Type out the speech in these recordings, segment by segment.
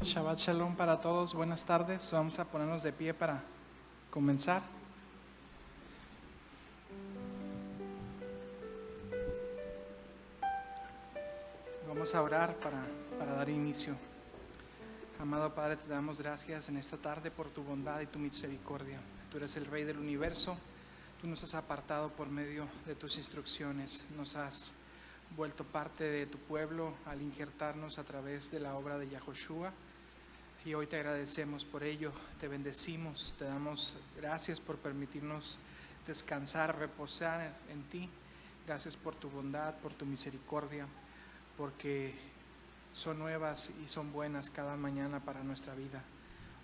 Shabbat Shalom para todos, buenas tardes. Vamos a ponernos de pie para comenzar. Vamos a orar para dar inicio. Amado Padre, te damos gracias en esta tarde por tu bondad y tu misericordia. Tú eres el Rey del universo. Tú nos has apartado por medio de tus instrucciones. Nos has vuelto parte de tu pueblo al injertarnos a través de la obra de Yahoshua. Y hoy te agradecemos por ello, te bendecimos, te damos gracias por permitirnos descansar, reposar en ti. Gracias por tu bondad, por tu misericordia, porque son nuevas y son buenas cada mañana para nuestra vida.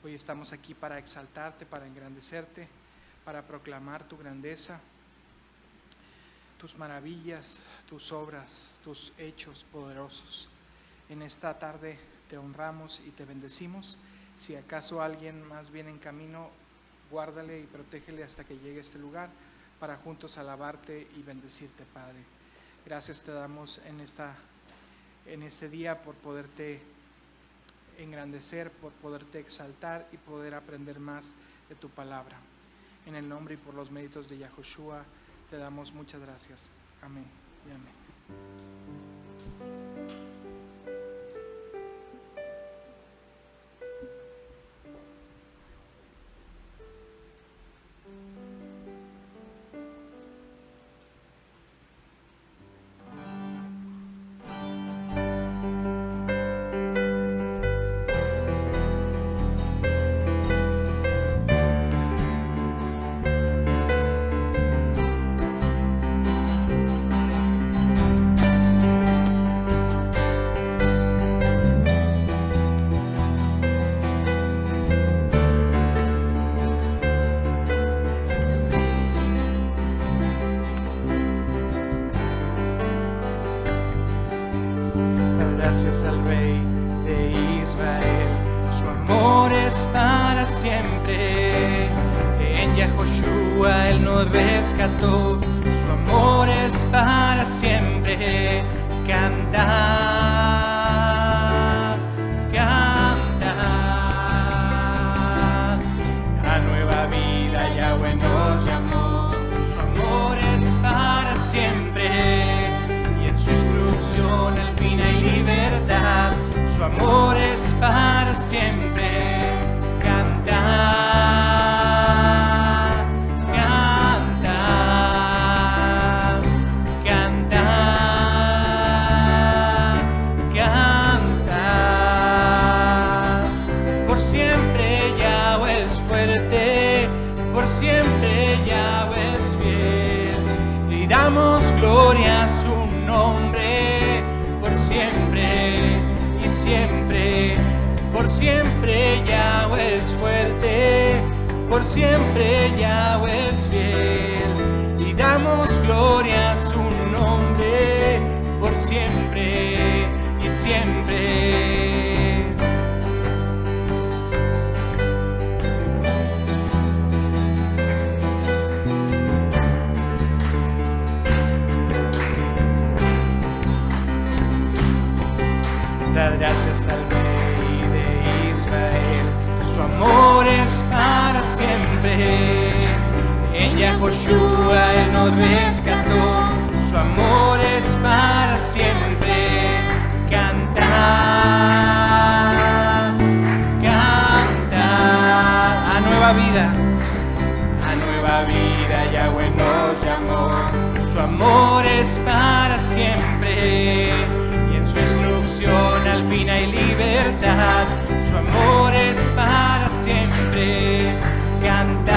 Hoy estamos aquí para exaltarte, para engrandecerte, para proclamar tu grandeza, tus maravillas, tus obras, tus hechos poderosos. En esta tarde te honramos y te bendecimos. Si acaso alguien más viene en camino, guárdale y protégele hasta que llegue a este lugar para juntos alabarte y bendecirte, Padre. Gracias te damos en este día por poderte engrandecer, por poderte exaltar y poder aprender más de tu palabra. En el nombre y por los méritos de Yahoshua te damos muchas gracias. Amén y amén. Gracias al Rey de Israel, su amor es para siempre. En Yahoshua Él nos rescató, su amor es para siempre. Canta, canta, a nueva vida Yahweh nos llamó, su amor es para siempre. Y en su instrucción al fin hay libertad, su amor es para siempre. Canta, canta, canta, canta. Por siempre Yahweh es fuerte, por siempre Yahweh es fiel. Y damos gloria a su nombre por siempre y siempre. Por siempre Yahweh es fuerte, por siempre Yahweh es fiel. Y damos gloria a su nombre por siempre y siempre. Dad gracias al Rey de Israel, su amor es para siempre. En Yahoshua Él nos rescató, su amor es para siempre. Canta, canta, a nueva vida Yahweh nos llamó, su amor es para siempre. Su instrucción al fin hay libertad, su amor es para siempre. Canta,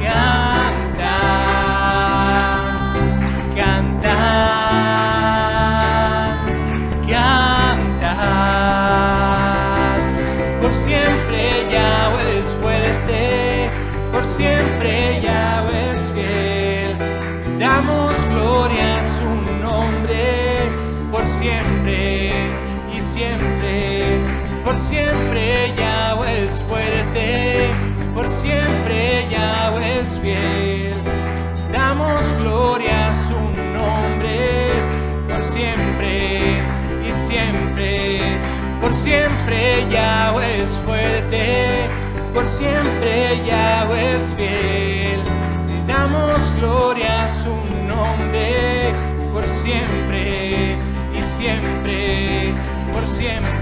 canta, canta, canta. Por siempre Yahweh es fuerte, por siempre Yahweh es fiel. Damos gloria a su nombre por siempre y siempre. Por siempre Yahweh es fuerte, por siempre Yahweh es fiel. Damos gloria a su nombre por siempre y siempre. siempre Yahweh es fuerte, por siempre Yahweh es fiel. Le damos gloria a su nombre, por siempre y siempre, por siempre.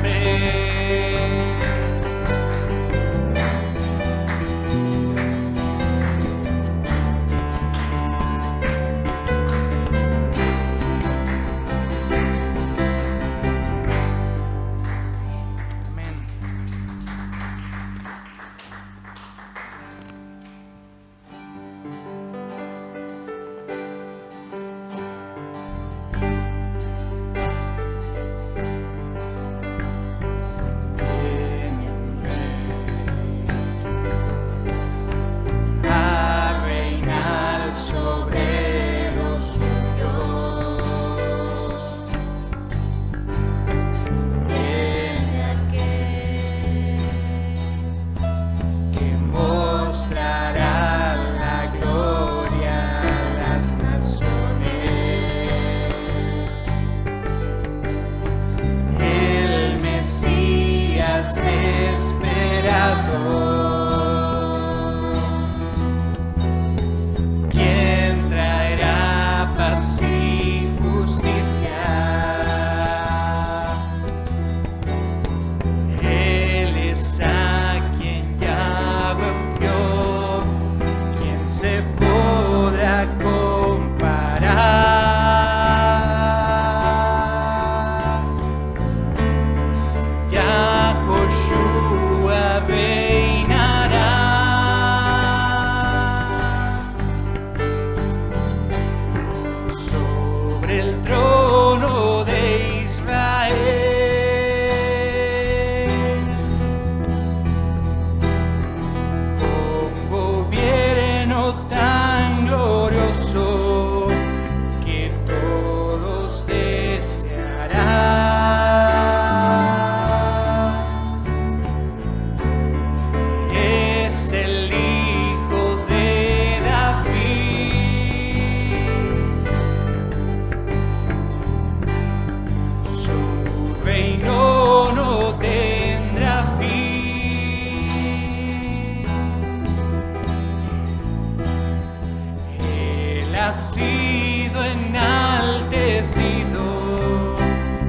Ha sido enaltecido,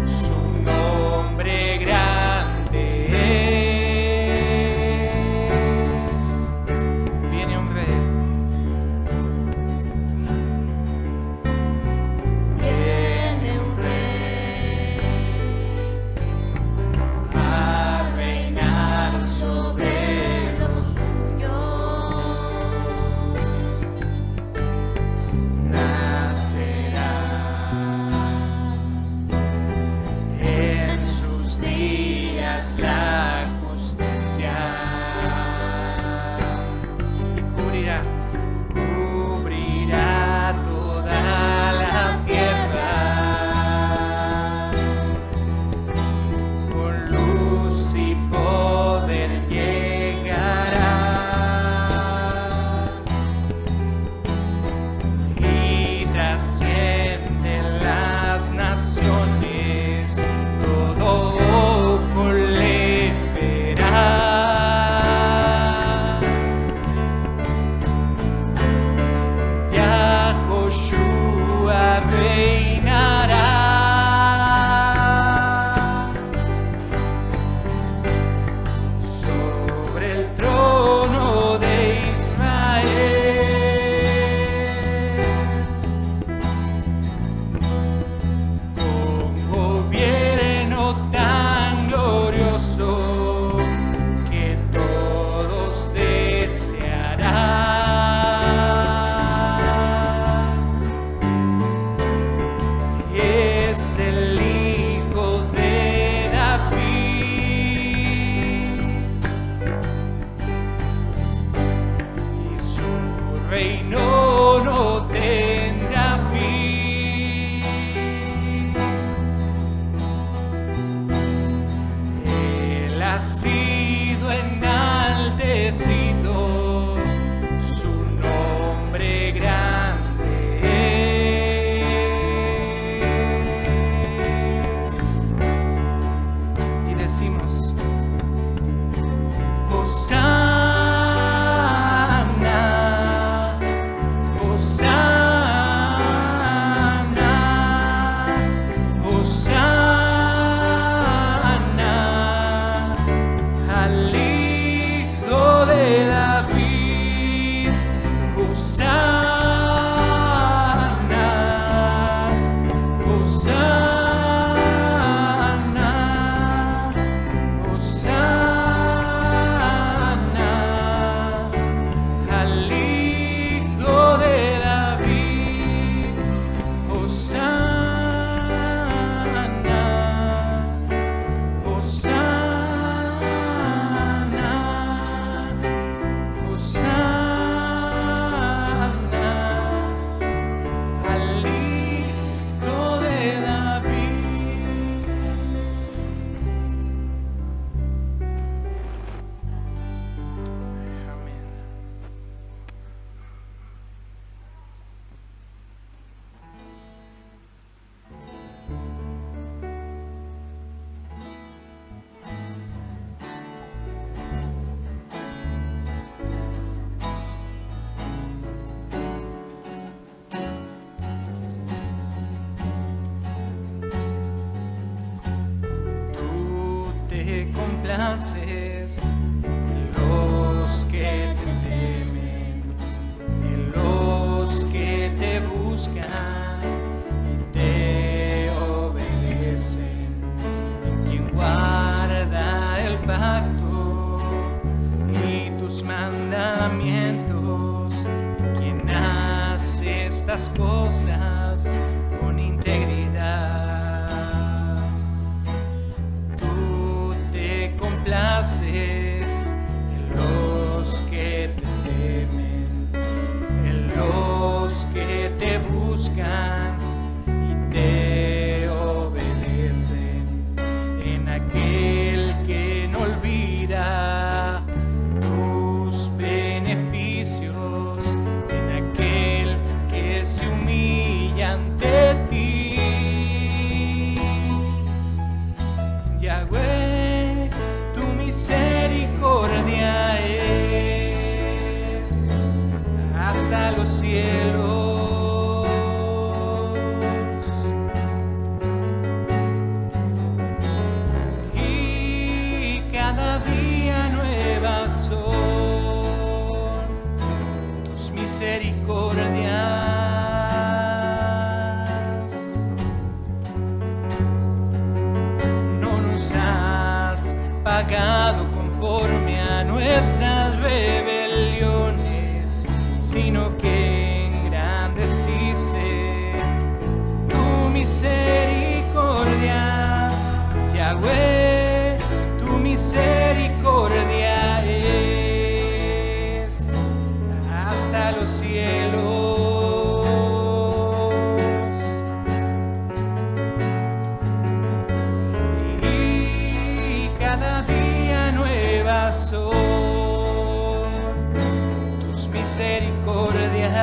su nombre grande es. Viene un rey, viene un rey a reinar sobre los suyos. La justicia y cubrirá toda la tierra, con luz y poder llegará y trasciende las naciones, todo le verá. Yahoshua reinará sobre el trono de Israel, con gobierno tan glorioso que todos desearán. Es el Hijo de David y su reino no tendrá fin. Ha sido enaltecido, su nombre grande es. Y decimos, complaces en los que te temen, en los que te buscan y te obedecen, en quien guarda el pacto y tus mandamientos, quien hace estas cosas con integridad. Tú te complaces en los que te temen, en los que te buscan y te obedecen, en aquel que no olvida tus beneficios, en aquel que se humilla ante ti. Yahweh, tu misericordia es hasta los cielos. Y cada día nuevas son tus misericordias. No nos has pagado conforme a nuestras rebeliones, sino que engrandeciste tu misericordia. Yahweh, tu misericordia es hasta los cielos. Y cada día nuevas son tus misericordias.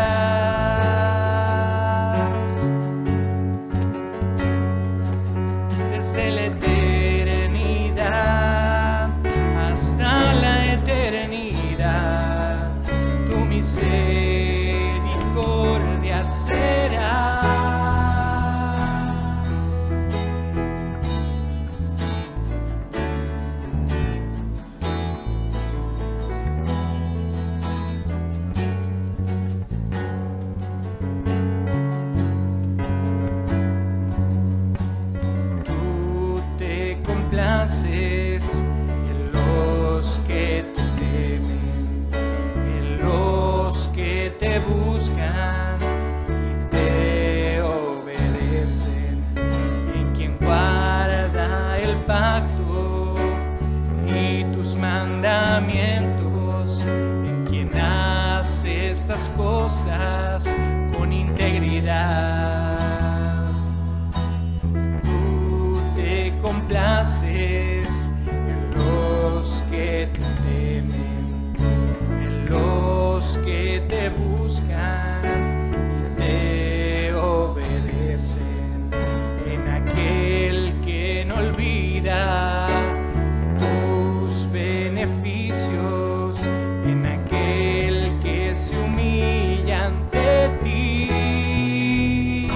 Desde la eternidad hasta la eternidad, tu misericordia será. Complaces en los que te temen, en los que te buscan y te obedecen, en quien guarda el pacto y tus mandamientos, en quien hace estas cosas con integridad. Complaces en los que te temen, en los que te buscan y te obedecen, en aquel que no olvida tus beneficios, en aquel que se humilla ante ti.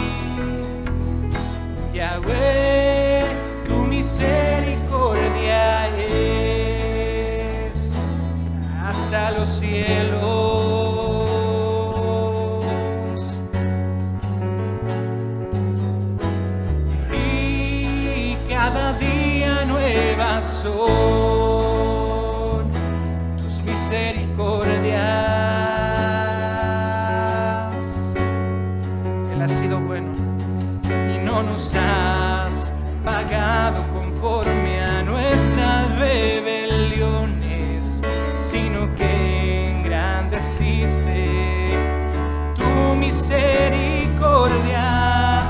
Yahweh, misericordia es hasta los cielos. Y cada día nuevas son tus misericordias. Él ha sido bueno y no nos has pagado conforme a nuestras rebeliones, sino que engrandeciste tu misericordia.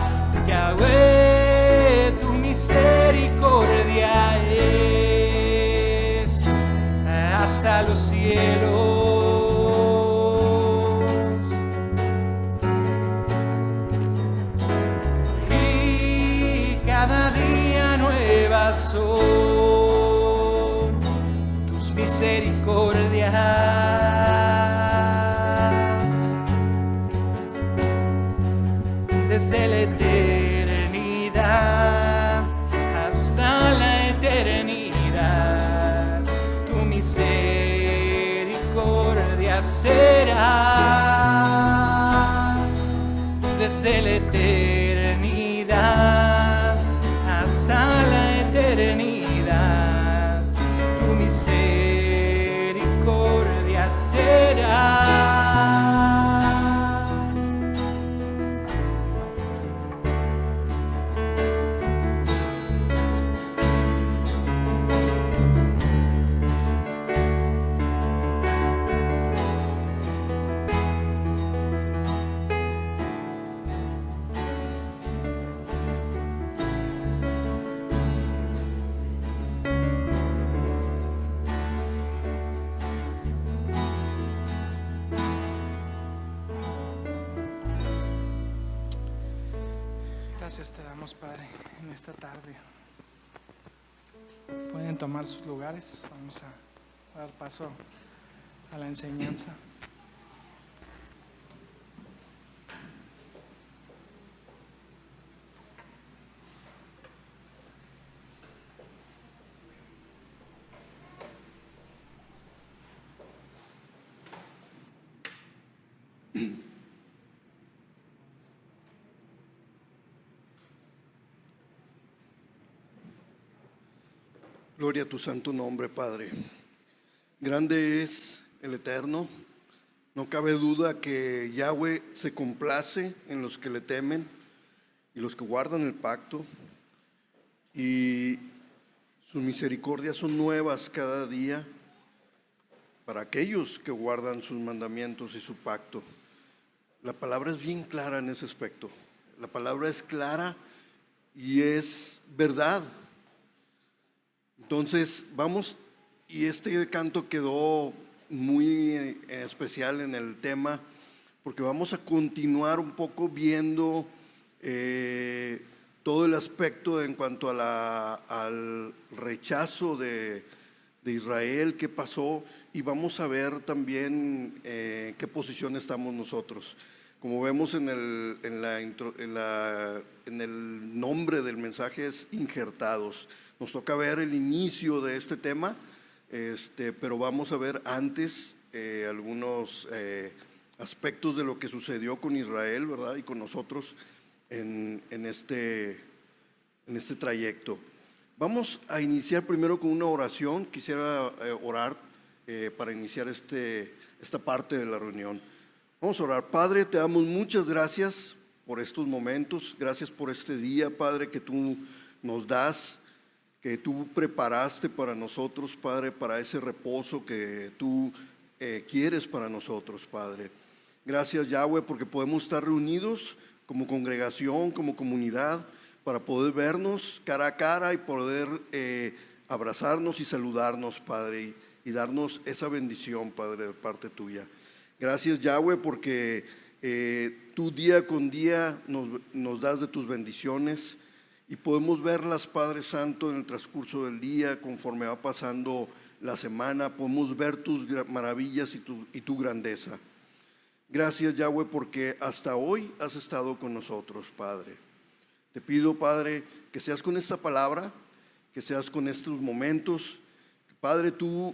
Yahweh, tu misericordia es hasta los cielos. Y cada día nuevas son tus misericordias. Desde la eternidad hasta la eternidad, misericordia será desde la eternidad hasta la eternidad. Tu misericordia será. Gracias te damos, Padre, en esta tarde. Pueden tomar sus lugares. Vamos a dar paso a la enseñanza. Gloria a tu santo nombre, Padre. Grande es el Eterno. No cabe duda que Yahweh se complace en los que le temen y los que guardan el pacto. Y sus misericordias son nuevas cada día para aquellos que guardan sus mandamientos y su pacto. La palabra es bien clara en ese aspecto. La palabra es clara y es verdad. Entonces vamos, y este canto quedó muy especial en el tema, porque vamos a continuar un poco viendo todo el aspecto en cuanto a al rechazo de Israel, qué pasó, y vamos a ver también en qué posición estamos nosotros. Como vemos en el nombre del mensaje es injertados. Nos toca ver el inicio de este tema, pero vamos a ver antes algunos aspectos de lo que sucedió con Israel, ¿verdad? Y con nosotros en este trayecto. Vamos a iniciar primero con una oración. Quisiera orar para iniciar esta parte de la reunión. Vamos a orar. Padre, te damos muchas gracias por estos momentos. Gracias por este día, Padre, que tú nos das, que tú preparaste para nosotros, Padre, para ese reposo que tú quieres para nosotros, Padre. Gracias, Yahweh, porque podemos estar reunidos como congregación, como comunidad, para poder vernos cara a cara y poder abrazarnos y saludarnos, Padre, y darnos esa bendición, Padre, de parte tuya. Gracias, Yahweh, porque tú día con día nos das de tus bendiciones, y podemos verlas, Padre Santo, en el transcurso del día, conforme va pasando la semana. Podemos ver tus maravillas y tu grandeza. Gracias, Yahweh, porque hasta hoy has estado con nosotros, Padre. Te pido, Padre, que seas con esta palabra, que seas con estos momentos. Padre, tú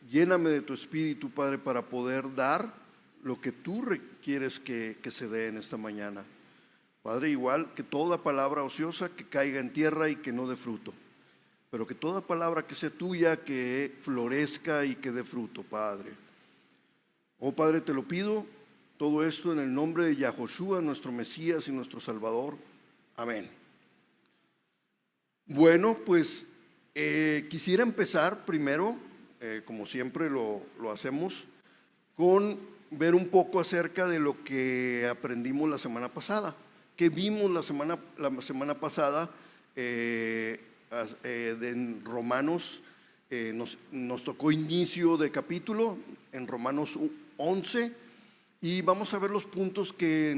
lléname de tu espíritu, Padre, para poder dar lo que tú quieres que se dé en esta mañana. Padre, igual que toda palabra ociosa que caiga en tierra y que no dé fruto, pero que toda palabra que sea tuya, que florezca y que dé fruto, Padre. Oh Padre, te lo pido, todo esto en el nombre de Yahoshua, nuestro Mesías y nuestro Salvador. Amén. Bueno, pues quisiera empezar primero, como siempre lo hacemos, con ver un poco acerca de lo que aprendimos la semana pasada. Que vimos la semana pasada en Romanos. Nos tocó inicio de capítulo en Romanos 11, y vamos a ver los puntos que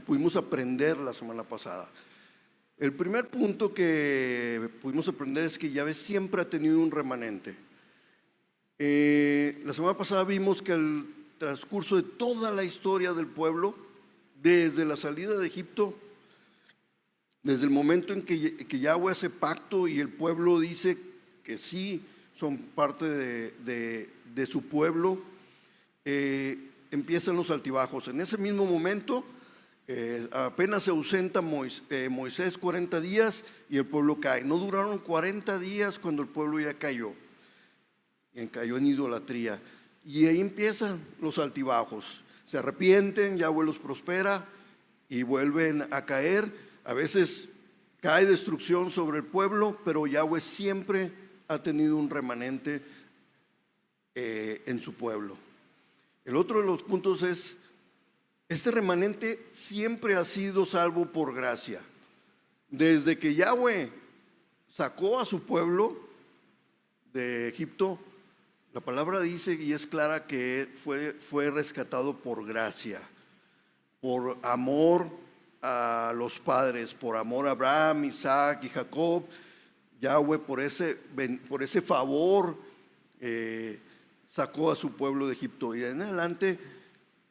pudimos aprender la semana pasada. El primer punto que pudimos aprender es que Yahvé siempre ha tenido un remanente. La semana pasada vimos que el transcurso de toda la historia del pueblo, desde la salida de Egipto, desde el momento en que Yahweh hace pacto y el pueblo dice que sí, son parte de su pueblo, empiezan los altibajos. En ese mismo momento, apenas se ausenta Moisés 40 días y el pueblo cae. No duraron 40 días cuando el pueblo ya cayó en idolatría. Y ahí empiezan los altibajos. Se arrepienten, Yahweh los prospera y vuelven a caer. A veces cae destrucción sobre el pueblo, pero Yahweh siempre ha tenido un remanente en su pueblo. El otro de los puntos es, este remanente siempre ha sido salvo por gracia. Desde que Yahweh sacó a su pueblo de Egipto, la palabra dice y es clara que fue rescatado por gracia, por amor a los padres, por amor a Abraham, Isaac y Jacob. Yahweh por ese favor sacó a su pueblo de Egipto. Y de en adelante,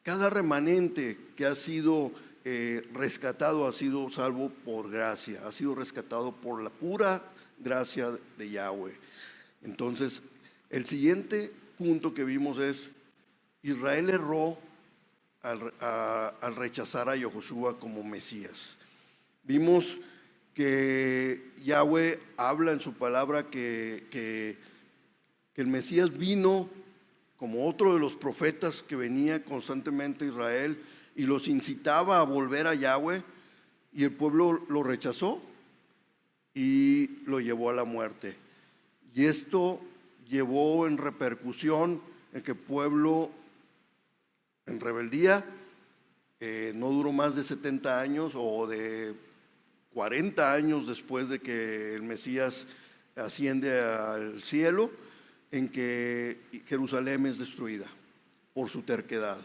cada remanente que ha sido rescatado ha sido salvo por gracia, ha sido rescatado por la pura gracia de Yahweh. Entonces, el siguiente punto que vimos es, Israel erró al rechazar a Yahushua como Mesías. Vimos que Yahweh habla en su palabra que el Mesías vino como otro de los profetas que venía constantemente a Israel y los incitaba a volver a Yahweh, y el pueblo lo rechazó y lo llevó a la muerte. Y esto llevó en repercusión en que el pueblo en rebeldía no duró más de 70 años o de 40 años después de que el Mesías asciende al cielo, en que Jerusalén es destruida por su terquedad.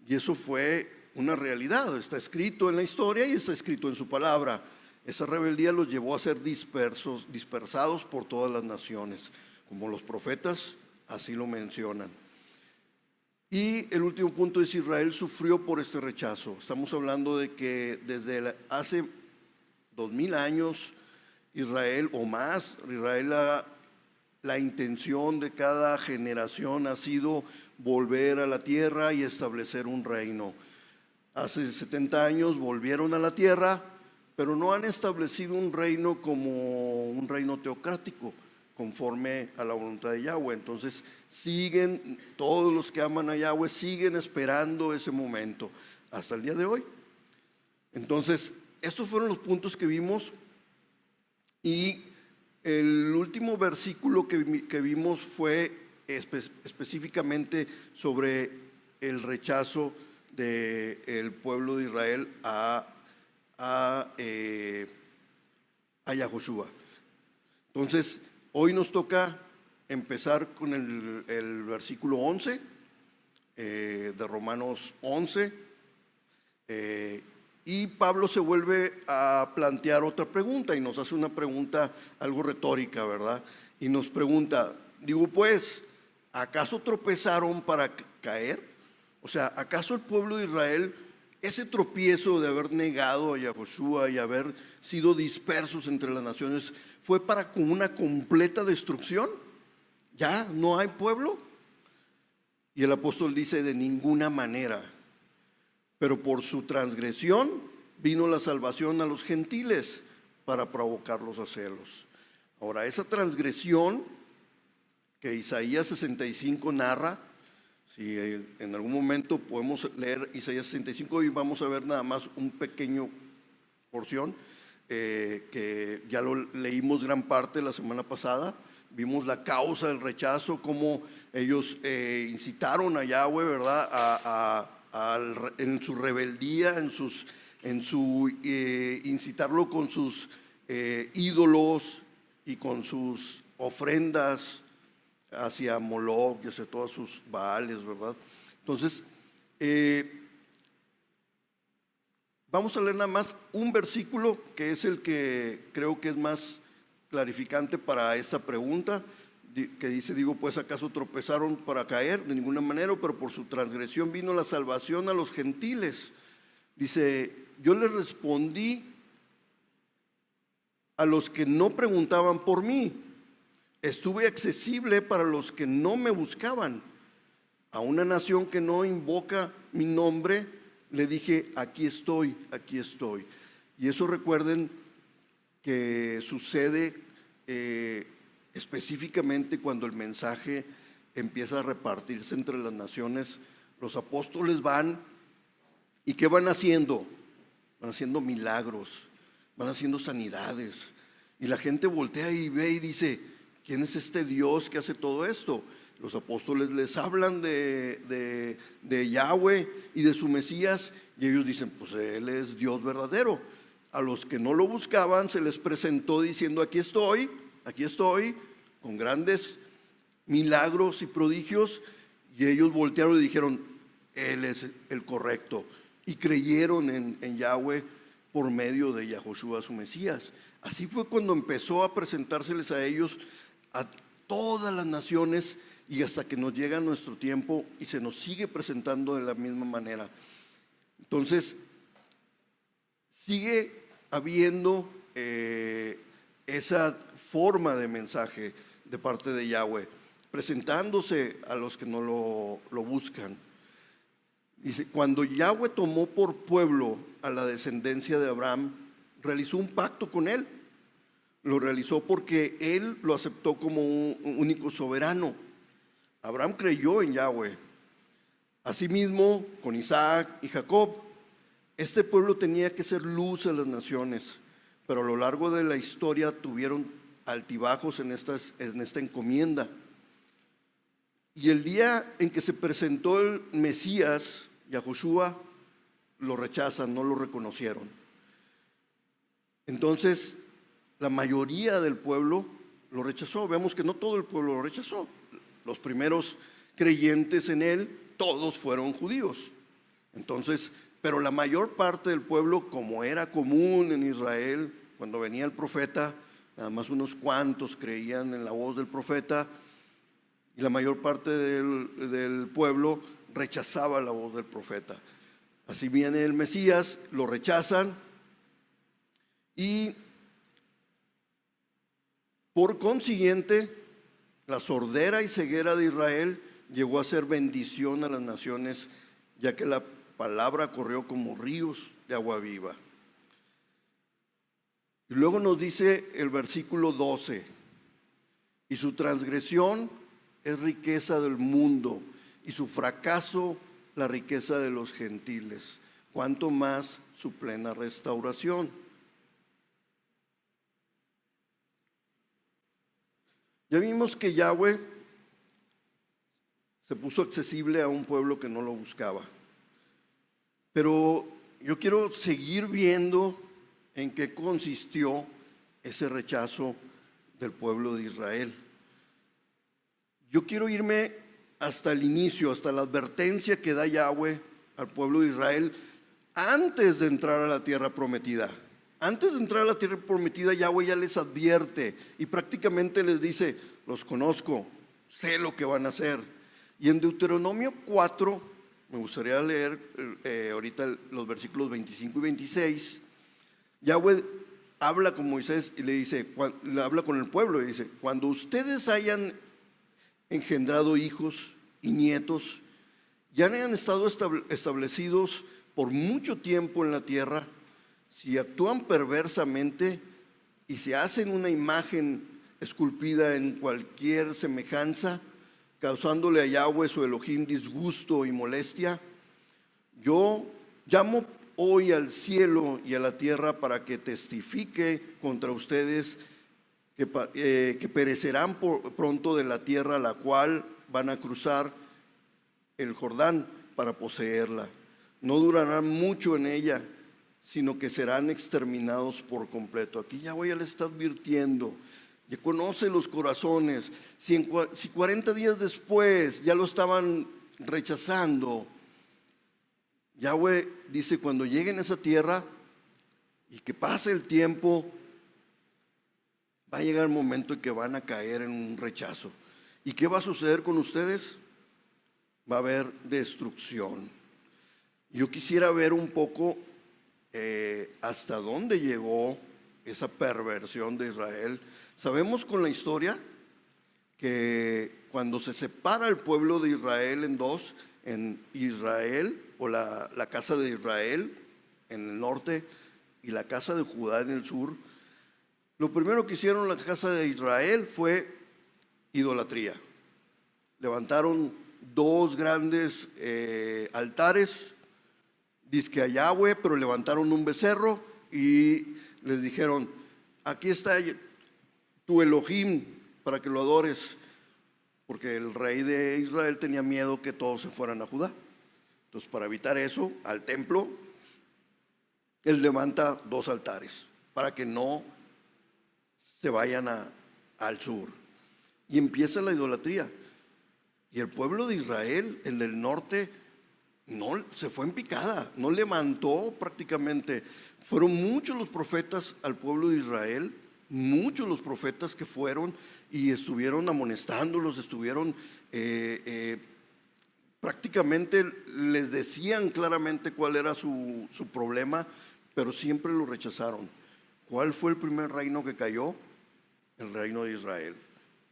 Y eso fue una realidad, está escrito en la historia y está escrito en su palabra. Esa rebeldía los llevó a ser dispersados por todas las naciones, como los profetas así lo mencionan. Y el último punto es, Israel sufrió por este rechazo. Estamos hablando de que desde hace 2000 años, Israel o más, la intención de cada generación ha sido volver a la tierra y establecer un reino. Hace 70 años volvieron a la tierra, pero no han establecido un reino como un reino teocrático, conforme a la voluntad de Yahweh. Entonces siguen, todos los que aman a Yahweh siguen esperando ese momento hasta el día de hoy. Entonces, estos fueron los puntos que vimos, y el último versículo que vimos fue específicamente sobre el rechazo del pueblo de Israel a Yahushua. Entonces, hoy nos toca empezar con el versículo 11 de Romanos 11, y Pablo se vuelve a plantear otra pregunta y nos hace una pregunta algo retórica, ¿verdad? Y nos pregunta, digo pues, ¿acaso tropezaron para caer? O sea, ¿acaso el pueblo de Israel, ese tropiezo de haber negado a Yahushua y haber sido dispersos entre las naciones, fue para una completa destrucción? ¿Ya no hay pueblo? Y el apóstol dice, de ninguna manera. Pero por su transgresión vino la salvación a los gentiles para provocarlos a celos. Ahora, esa transgresión que Isaías 65 narra, si en algún momento podemos leer Isaías 65 y vamos a ver nada más un pequeño porción, que ya lo leímos gran parte la semana pasada. Vimos la causa del rechazo, cómo ellos incitaron a Yahweh, ¿verdad?, en su rebeldía, incitarlo con sus ídolos y con sus ofrendas hacia Moloch y hacia todos sus Baales, ¿verdad? Entonces, vamos a leer nada más un versículo que es el que creo que es más clarificante para esta pregunta, que dice, digo pues, ¿acaso tropezaron para caer? De ninguna manera, pero por su transgresión vino la salvación a los gentiles. Dice, yo les respondí a los que no preguntaban por mí, Estuve accesible para los que no me buscaban. A una nación que no invoca mi nombre, le dije, aquí estoy, aquí estoy. Y eso recuerden que sucede específicamente cuando el mensaje empieza a repartirse entre las naciones. Los apóstoles van, ¿y qué van haciendo? Van haciendo milagros, van haciendo sanidades. Y la gente voltea y ve y dice, ¿quién es este Dios que hace todo esto? Los apóstoles les hablan de Yahweh y de su Mesías, y ellos dicen, pues Él es Dios verdadero. A los que no lo buscaban se les presentó diciendo, aquí estoy, con grandes milagros y prodigios, y ellos voltearon y dijeron, Él es el correcto, y creyeron en Yahweh por medio de Yahoshua, su Mesías. Así fue cuando empezó a presentárseles a ellos, a todas las naciones, y hasta que nos llega nuestro tiempo y se nos sigue presentando de la misma manera. Entonces, sigue habiendo esa forma de mensaje de parte de Yahweh, presentándose a los que no lo buscan. Dice, cuando Yahweh tomó por pueblo a la descendencia de Abraham, realizó un pacto con él. Lo realizó porque él lo aceptó como un único soberano. Abraham creyó en Yahweh. Asimismo, con Isaac y Jacob, este pueblo tenía que ser luz a las naciones, pero a lo largo de la historia tuvieron altibajos en esta encomienda. Y el día en que se presentó el Mesías, Yahoshua, lo rechazan, no lo reconocieron. Entonces, la mayoría del pueblo lo rechazó. Vemos que no todo el pueblo lo rechazó. Los primeros creyentes en él, todos fueron judíos. Entonces, pero la mayor parte del pueblo, como era común en Israel, cuando venía el profeta, nada más unos cuantos creían en la voz del profeta, y la mayor parte del pueblo rechazaba la voz del profeta. Así viene el Mesías, lo rechazan, y por consiguiente, la sordera y ceguera de Israel llegó a ser bendición a las naciones, ya que la palabra corrió como ríos de agua viva. Y luego nos dice el versículo 12, y su transgresión es riqueza del mundo, y su fracaso la riqueza de los gentiles, cuanto más su plena restauración. Ya vimos que Yahweh se puso accesible a un pueblo que no lo buscaba. Pero yo quiero seguir viendo en qué consistió ese rechazo del pueblo de Israel. Yo quiero irme hasta el inicio, hasta la advertencia que da Yahweh al pueblo de Israel antes de entrar a la tierra prometida. Antes de entrar a la tierra prometida, Yahweh ya les advierte y prácticamente les dice, los conozco, sé lo que van a hacer. Y en Deuteronomio 4, me gustaría leer ahorita los versículos 25 y 26, Yahweh habla con Moisés y le habla con el pueblo y dice, cuando ustedes hayan engendrado hijos y nietos, ya hayan estado establecidos por mucho tiempo en la tierra, si actúan perversamente y se hacen una imagen esculpida en cualquier semejanza, causándole a Yahweh su Elohim disgusto y molestia, yo llamo hoy al cielo y a la tierra para que testifique contra ustedes que perecerán pronto de la tierra a la cual van a cruzar el Jordán para poseerla. No durarán mucho en ella, sino que serán exterminados por completo. Aquí Yahweh le está advirtiendo, ya conoce los corazones. Si 40 días después ya lo estaban rechazando, Yahweh dice, cuando lleguen a esa tierra y que pase el tiempo, va a llegar el momento en que van a caer en un rechazo. ¿Y qué va a suceder con ustedes? Va a haber destrucción. Yo quisiera ver un poco hasta dónde llegó esa perversión de Israel. Sabemos con la historia que cuando se separa el pueblo de Israel en dos, en Israel o la casa de Israel en el norte y la casa de Judá en el sur, lo primero que hicieron la casa de Israel fue idolatría. Levantaron dos grandes altares, dizque a Yahweh, pero levantaron un becerro y les dijeron: aquí está tu Elohim para que lo adores, porque el rey de Israel tenía miedo que todos se fueran a Judá. Entonces, para evitar eso, al templo, él levanta dos altares para que no se vayan al sur. Y empieza la idolatría. Y el pueblo de Israel, el del norte, no se fue en picada, no levantó prácticamente. Fueron muchos los profetas al pueblo de Israel, muchos los profetas que fueron y estuvieron amonestándolos, estuvieron prácticamente les decían claramente cuál era su problema, pero siempre lo rechazaron. ¿Cuál fue el primer reino que cayó? El reino de Israel.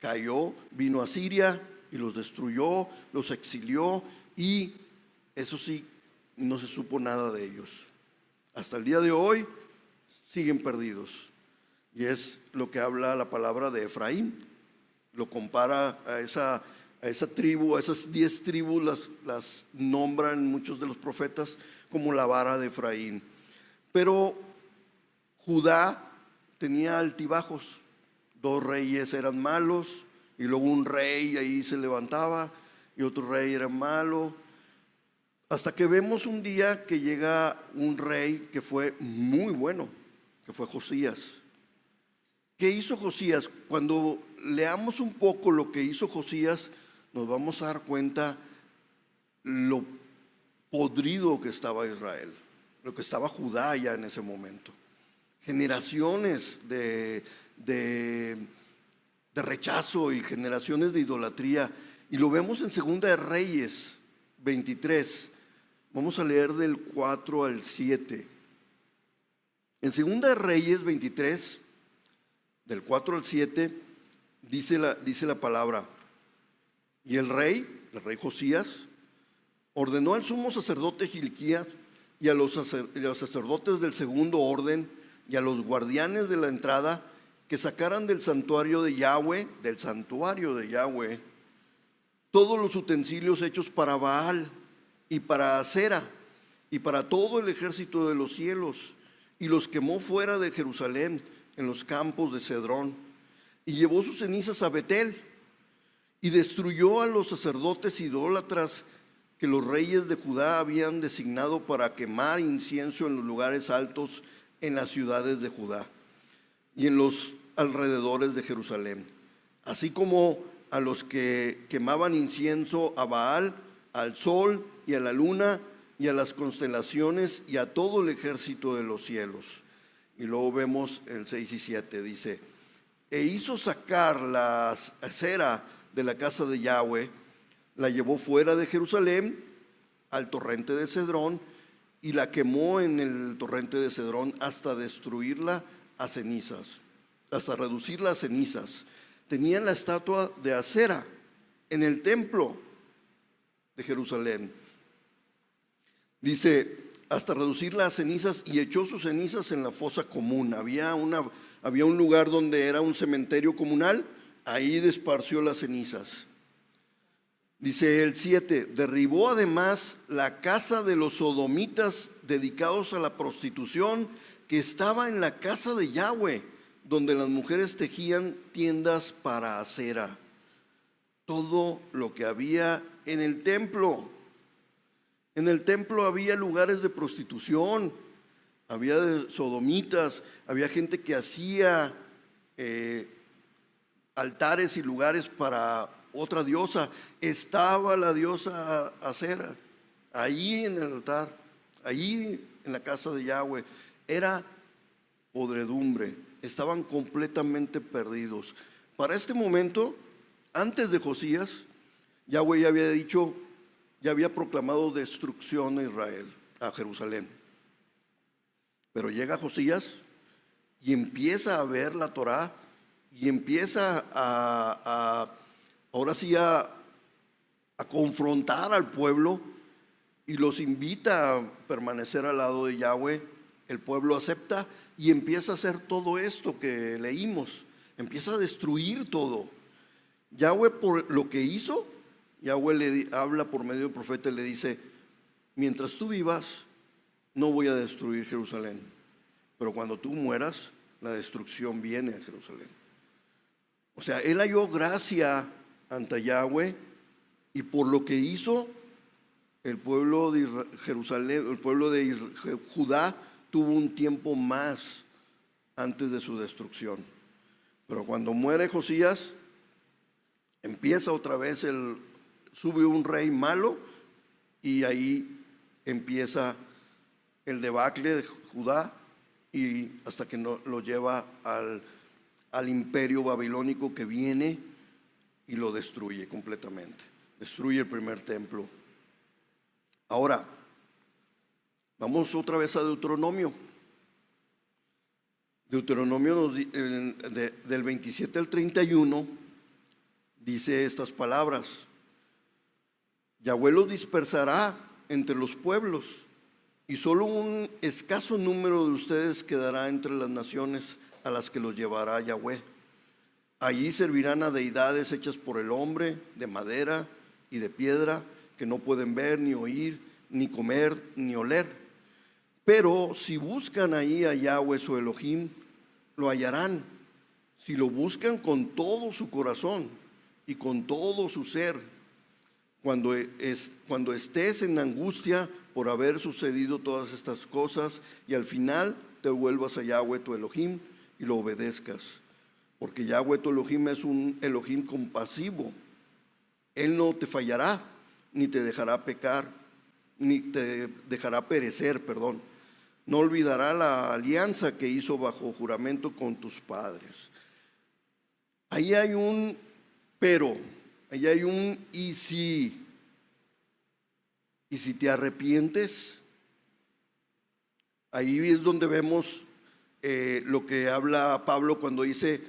Cayó, vino a Siria y los destruyó, los exilió, y eso sí, no se supo nada de ellos. Hasta el día de hoy siguen perdidos. Y es lo que habla la palabra de Efraín. Lo compara a esa tribu, a esas 10 tribus, las nombran muchos de los profetas como la vara de Efraín. Pero Judá tenía altibajos. 2 reyes eran malos, y luego un rey ahí se levantaba, y otro rey era malo. Hasta que vemos un día que llega un rey que fue muy bueno, que fue Josías. ¿Qué hizo Josías? Cuando leamos un poco lo que hizo Josías, nos vamos a dar cuenta lo podrido que estaba Israel, lo que estaba Judá ya en ese momento. Generaciones de rechazo y generaciones de idolatría. Y lo vemos en Segunda de Reyes 23. Vamos a leer del 4 al 7. En Segunda de Reyes 23, del 4 al 7, dice la palabra: y el rey Josías, ordenó al sumo sacerdote Gilquías y a los sacerdotes del segundo orden y a los guardianes de la entrada que sacaran del santuario de Yahweh, todos los utensilios hechos para Baal y para Acera y para todo el ejército de los cielos, y los quemó fuera de Jerusalén en los campos de Cedrón, y llevó sus cenizas a Betel, y destruyó a los sacerdotes idólatras que los reyes de Judá habían designado para quemar incienso en los lugares altos en las ciudades de Judá y en los alrededores de Jerusalén, así como a los que quemaban incienso a Baal, al sol y a la luna y a las constelaciones y a todo el ejército de los cielos. Y luego vemos el 6 y 7, dice: e hizo sacar la acera de la casa de Yahweh, la llevó fuera de Jerusalén al torrente de Cedrón, y la quemó en el torrente de Cedrón hasta destruirla a cenizas, hasta reducirla a cenizas. Tenían la estatua de Acera en el templo de Jerusalén. Dice, hasta reducirla a cenizas, y echó sus cenizas en la fosa común. Había un lugar donde era un cementerio comunal, ahí esparció las cenizas. Dice el 7, derribó además la casa de los sodomitas dedicados a la prostitución que estaba en la casa de Yahweh, donde las mujeres tejían tiendas para Acera. Todo lo que había en el templo. En el templo había lugares de prostitución, había de sodomitas, había gente que hacía altares y lugares para otra diosa. Estaba la diosa Acera ahí en el altar, ahí en la casa de Yahweh. Era podredumbre, estaban completamente perdidos. Para este momento, antes de Josías, Yahweh ya había dicho, ya había proclamado destrucción a Israel, a Jerusalén. Pero llega Josías y empieza a ver la Torá y empieza a ahora sí a confrontar al pueblo y los invita a permanecer al lado de Yahweh. El pueblo acepta y empieza a hacer todo esto que leímos, empieza a destruir todo. Yahweh, por lo que hizo, Yahweh le habla por medio del profeta y le dice: mientras tú vivas, no voy a destruir Jerusalén, pero cuando tú mueras, la destrucción viene a Jerusalén. O sea, él halló gracia ante Yahweh, y por lo que hizo, el pueblo de Jerusalén, el pueblo de Judá tuvo un tiempo más antes de su destrucción. Pero cuando muere Josías, empieza otra vez sube un rey malo, y ahí empieza el debacle de Judá, y hasta que lo lleva al imperio babilónico, que viene y lo destruye completamente. Destruye el primer templo. Ahora, vamos otra vez a Deuteronomio. Deuteronomio del 27 al 31 dice estas palabras: Yahweh los dispersará entre los pueblos, y solo un escaso número de ustedes quedará entre las naciones a las que los llevará Yahweh. Allí servirán a deidades hechas por el hombre, de madera y de piedra, que no pueden ver, ni oír, ni comer, ni oler. Pero si buscan ahí a Yahweh su Elohim, lo hallarán, si lo buscan con todo su corazón y con todo su ser. Cuando estés en angustia por haber sucedido todas estas cosas, y al final te vuelvas a Yahweh tu Elohim y lo obedezcas. Porque Yahweh tu Elohim es un Elohim compasivo. Él no te fallará, ni te dejará pecar, ni te dejará perecer, perdón. No olvidará la alianza que hizo bajo juramento con tus padres. Ahí hay un pero, ahí hay un y si. Y si te arrepientes, ahí es donde vemos lo que habla Pablo cuando dice: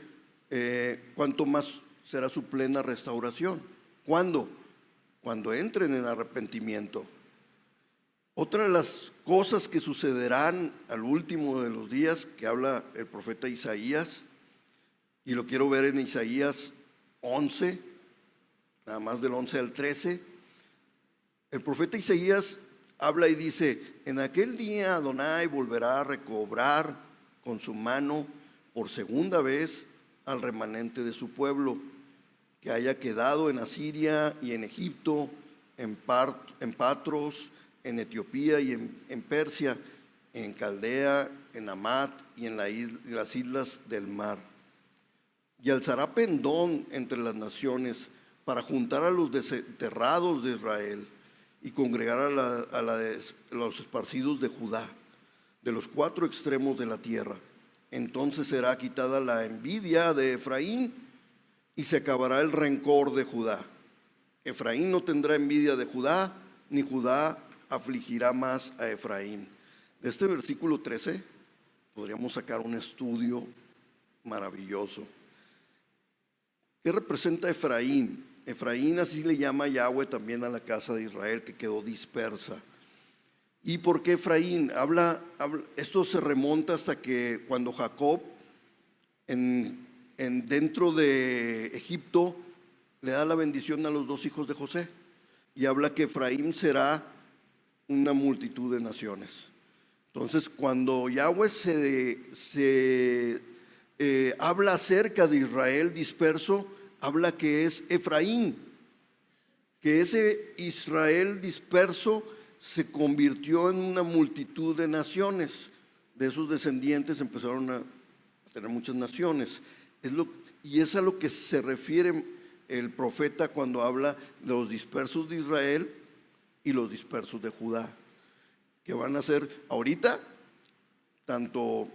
cuánto más será su plena restauración. ¿Cuándo? Cuando entren en arrepentimiento. Otra de las cosas que sucederán al último de los días, que habla el profeta Isaías, y lo quiero ver en Isaías 11, nada más del 11 al 13. El profeta Isaías habla y dice: en aquel día Adonai volverá a recobrar con su mano por segunda vez al remanente de su pueblo, que haya quedado en Asiria y en Egipto, en Patros, en Etiopía y en Persia, en Caldea, en Amat y en las islas del mar. Y alzará pendón entre las naciones para juntar a los desterrados de Israel y congregar a los esparcidos de Judá, de los cuatro extremos de la tierra. Entonces será quitada la envidia de Efraín y se acabará el rencor de Judá. Efraín no tendrá envidia de Judá, ni Judá afligirá más a Efraín. De este versículo 13 podríamos sacar un estudio maravilloso. ¿Qué representa Efraín? Efraín, así le llama Yahweh también a la casa de Israel, que quedó dispersa. ¿Y por qué Efraín? Esto se remonta hasta que cuando Jacob, dentro de Egipto, le da la bendición a los dos hijos de José, y habla que Efraín será una multitud de naciones. Entonces, cuando Yahweh habla acerca de Israel disperso, habla que es Efraín, que ese Israel disperso se convirtió en una multitud de naciones. De esos descendientes empezaron a tener muchas naciones. Y es a lo que se refiere el profeta cuando habla de los dispersos de Israel y los dispersos de Judá, que van a ser ahorita, tanto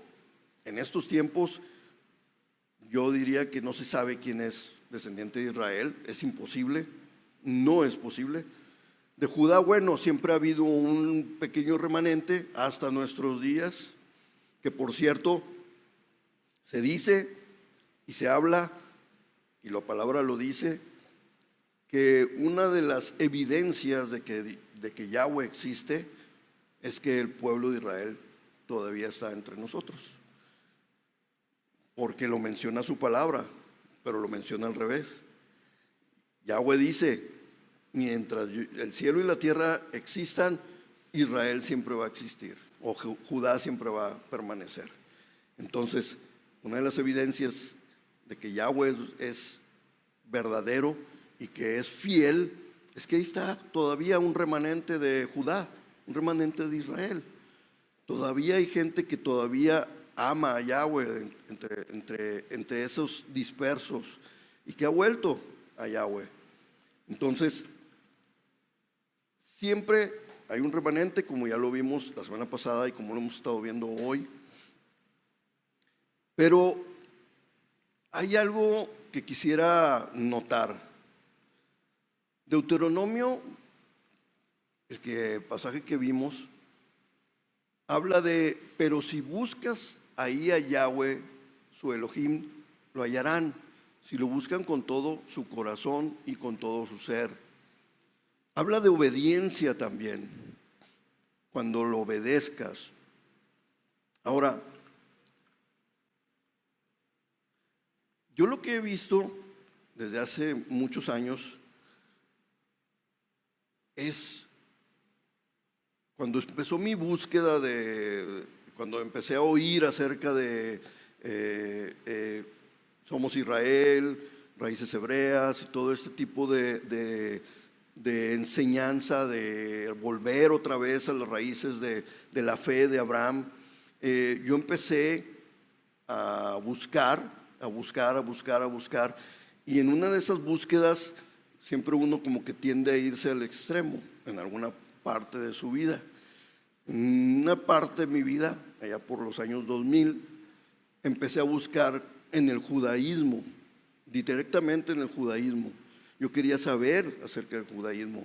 en estos tiempos. Yo diría que no se sabe quién es descendiente de Israel, es imposible, no es posible. De Judá, bueno, siempre ha habido un pequeño remanente hasta nuestros días, que por cierto, se dice y se habla, y la palabra lo dice, que una de las evidencias de que Yahweh existe es que el pueblo de Israel todavía está entre nosotros, porque lo menciona su palabra, pero lo menciona al revés. Yahweh dice: mientras el cielo y la tierra existan, Israel siempre va a existir, o Judá siempre va a permanecer. Entonces, una de las evidencias de que Yahweh es verdadero y que es fiel es que ahí está todavía un remanente de Judá, un remanente de Israel. Todavía hay gente que todavía ama a Yahweh entre esos dispersos y que ha vuelto a Yahweh. Entonces, siempre hay un remanente, como ya lo vimos la semana pasada y como lo hemos estado viendo hoy. Pero hay algo que quisiera notar. Deuteronomio, el pasaje que vimos, habla de: pero si buscas ahí a Yahweh, su Elohim, lo hallarán, si lo buscan con todo su corazón y con todo su ser. Habla de obediencia también, cuando lo obedezcas. Ahora, yo lo que he visto desde hace muchos años es cuando empezó mi búsqueda cuando empecé a oír acerca de Somos Israel, Raíces Hebreas y todo este tipo de enseñanza, de volver otra vez a las raíces de la fe de Abraham. Yo empecé a buscar, y en una de esas búsquedas siempre uno como que tiende a irse al extremo en alguna parte de su vida. En una parte de mi vida, allá por los años 2000, empecé a buscar en el judaísmo, directamente en el judaísmo. Yo quería saber acerca del judaísmo,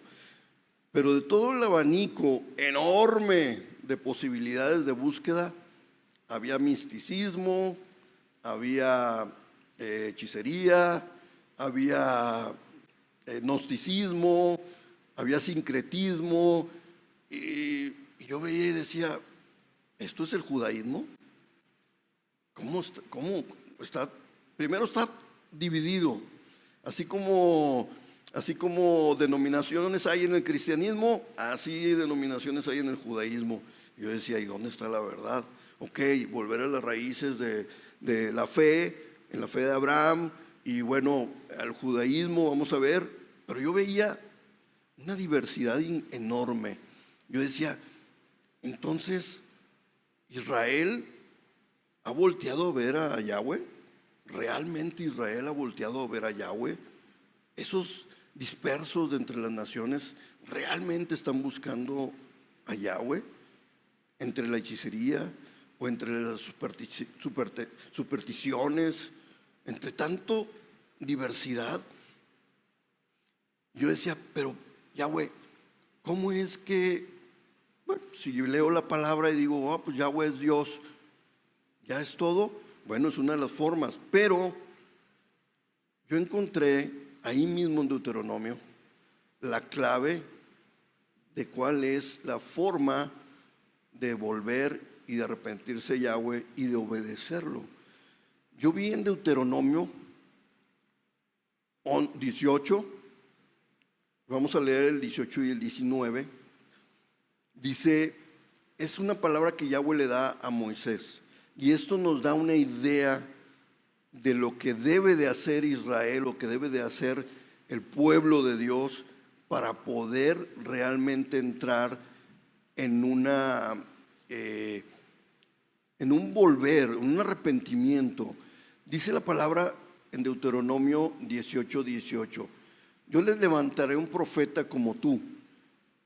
pero de todo el abanico enorme de posibilidades de búsqueda, había misticismo, había hechicería, había gnosticismo, había sincretismo, y yo veía y decía: ¿esto es el judaísmo? ¿Cómo está? Primero está dividido, así como denominaciones hay en el cristianismo, así denominaciones hay en el judaísmo. Yo decía: ¿y dónde está la verdad? Ok, volver a las raíces de la fe, en la fe de Abraham, y bueno, al judaísmo, vamos a ver. Pero yo veía una diversidad enorme. Yo decía: entonces, ¿Israel ha volteado a ver a Yahweh? ¿Realmente Israel ha volteado a ver a Yahweh? ¿Esos dispersos de entre las naciones realmente están buscando a Yahweh? ¿Entre la hechicería o entre las supersticiones, entre tanto diversidad? Yo decía: pero Yahweh, ¿cómo es que, bueno, si yo leo la palabra y digo: pues Yahweh es Dios, ¿ya es todo? Bueno, es una de las formas, pero yo encontré ahí mismo en Deuteronomio la clave de cuál es la forma de volver y de arrepentirse Yahweh y de obedecerlo. Yo vi en Deuteronomio 18, vamos a leer el 18 y el 19. Dice, es una palabra que Yahweh le da a Moisés, y esto nos da una idea de lo que debe de hacer Israel, lo que debe de hacer el pueblo de Dios para poder realmente entrar en un volver, un arrepentimiento. Dice la palabra en Deuteronomio 18:18: yo les levantaré un profeta como tú,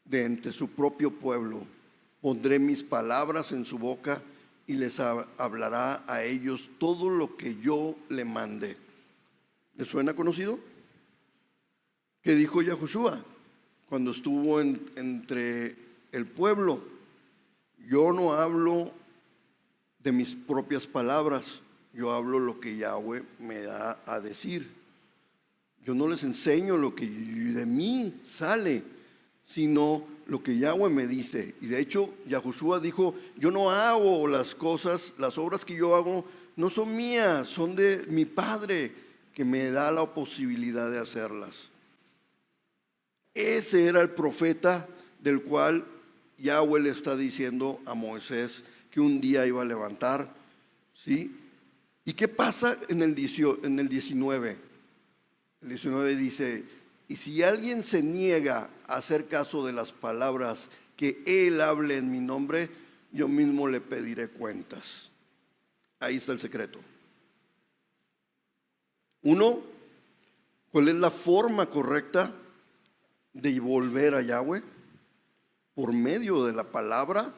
de entre su propio pueblo. Pondré mis palabras en su boca y les hablará a ellos todo lo que yo le mande. ¿Les suena conocido? ¿Qué dijo Yahushua cuando estuvo entre el pueblo? Yo no hablo de mis propias palabras, yo hablo lo que Yahweh me da a decir. Yo no les enseño lo que de mí sale, sino lo que Yahweh me dice. Y de hecho, Yahushua dijo, yo no hago las cosas, las obras que yo hago no son mías, son de mi Padre, que me da la posibilidad de hacerlas. Ese era el profeta del cual Yahweh le está diciendo a Moisés que un día iba a levantar, ¿sí? ¿Y qué pasa en el 19? El 19 dice, y si alguien se niega a hacer caso de las palabras que él hable en mi nombre, yo mismo le pediré cuentas. Ahí está el secreto. Uno, ¿cuál es la forma correcta de volver a Yahweh? Por medio de la palabra,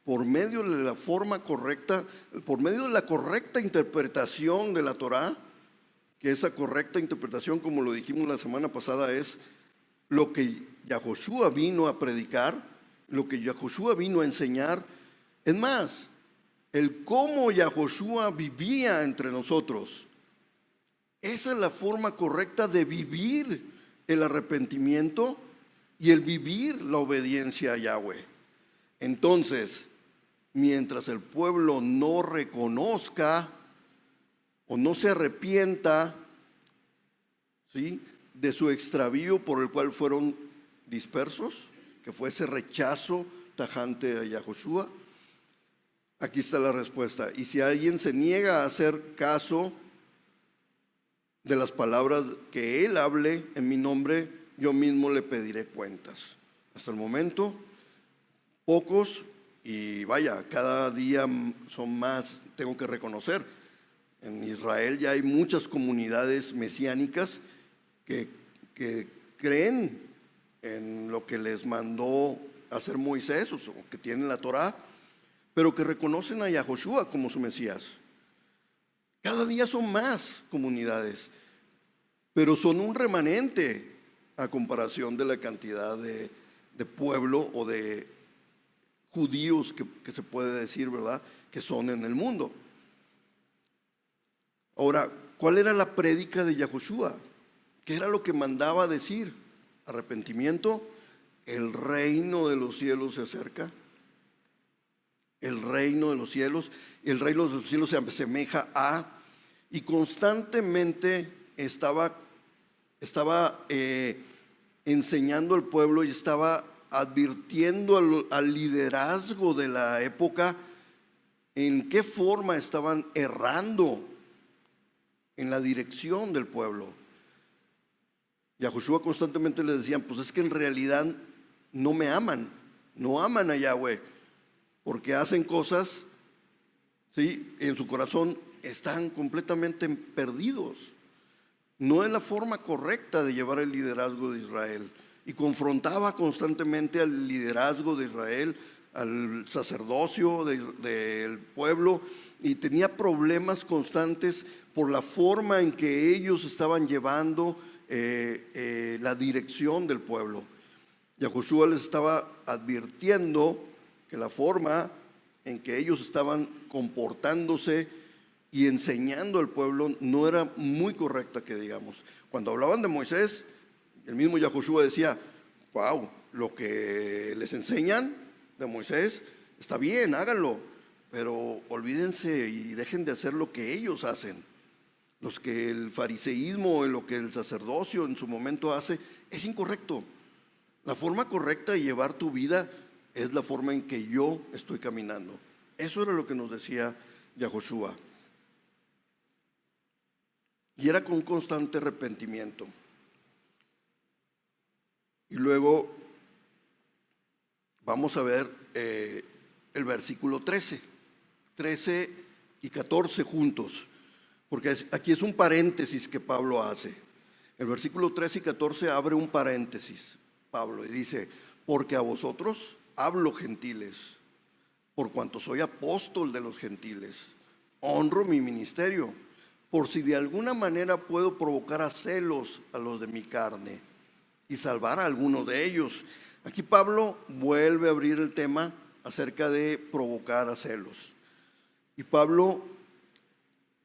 por medio de la forma correcta, por medio de la correcta interpretación de la Torá, que esa correcta interpretación, como lo dijimos la semana pasada, es lo que Yahushua vino a predicar, lo que Yahushua vino a enseñar. Es más, el cómo Yahushua vivía entre nosotros. Esa es la forma correcta de vivir el arrepentimiento y el vivir la obediencia a Yahweh. Entonces, mientras el pueblo no reconozca o no se arrepienta, ¿sí?, de su extravío por el cual fueron dispersos, que fue ese rechazo tajante a Yahushua, aquí está la respuesta. Y si alguien se niega a hacer caso de las palabras que él hable en mi nombre, yo mismo le pediré cuentas. Hasta el momento, pocos, y vaya, cada día son más, tengo que reconocer. En Israel ya hay muchas comunidades mesiánicas que creen en lo que les mandó hacer Moisés, o que tienen la Torá, pero que reconocen a Yahushua como su Mesías. Cada día son más comunidades, pero son un remanente a comparación de la cantidad de pueblo o de judíos que se puede decir, ¿verdad?, que son en el mundo. Ahora, ¿cuál era la prédica de Yahushua? ¿Qué era lo que mandaba decir? Arrepentimiento, el reino de los cielos se acerca. El reino de los cielos, el reino de los cielos se asemeja a, y constantemente estaba enseñando al pueblo y estaba advirtiendo al liderazgo de la época en qué forma estaban errando en la dirección del pueblo. Yahushua constantemente les decían, pues es que en realidad no me aman, no aman a Yahweh, porque hacen cosas, ¿sí?, en su corazón están completamente perdidos. No es la forma correcta de llevar el liderazgo de Israel. Y confrontaba constantemente al liderazgo de Israel, al sacerdocio del pueblo, y tenía problemas constantes por la forma en que ellos estaban llevando la dirección del pueblo. Yahushua les estaba advirtiendo que la forma en que ellos estaban comportándose y enseñando al pueblo no era muy correcta, que digamos. Cuando hablaban de Moisés, el mismo Yahushua decía, wow, lo que les enseñan de Moisés está bien, háganlo, pero olvídense y dejen de hacer lo que ellos hacen. Los que el fariseísmo, lo que el sacerdocio en su momento hace, es incorrecto. La forma correcta de llevar tu vida es la forma en que yo estoy caminando. Eso era lo que nos decía Yahushua. Y era con constante arrepentimiento. Y luego vamos a ver el versículo 13 y 14 juntos, porque aquí es un paréntesis que Pablo hace. El versículo 13 y 14 abre un paréntesis, Pablo, y dice, porque a vosotros hablo, gentiles, por cuanto soy apóstol de los gentiles, honro mi ministerio, por si de alguna manera puedo provocar a celos a los de mi carne y salvar a alguno de ellos. Aquí Pablo vuelve a abrir el tema acerca de provocar a celos. Y Pablo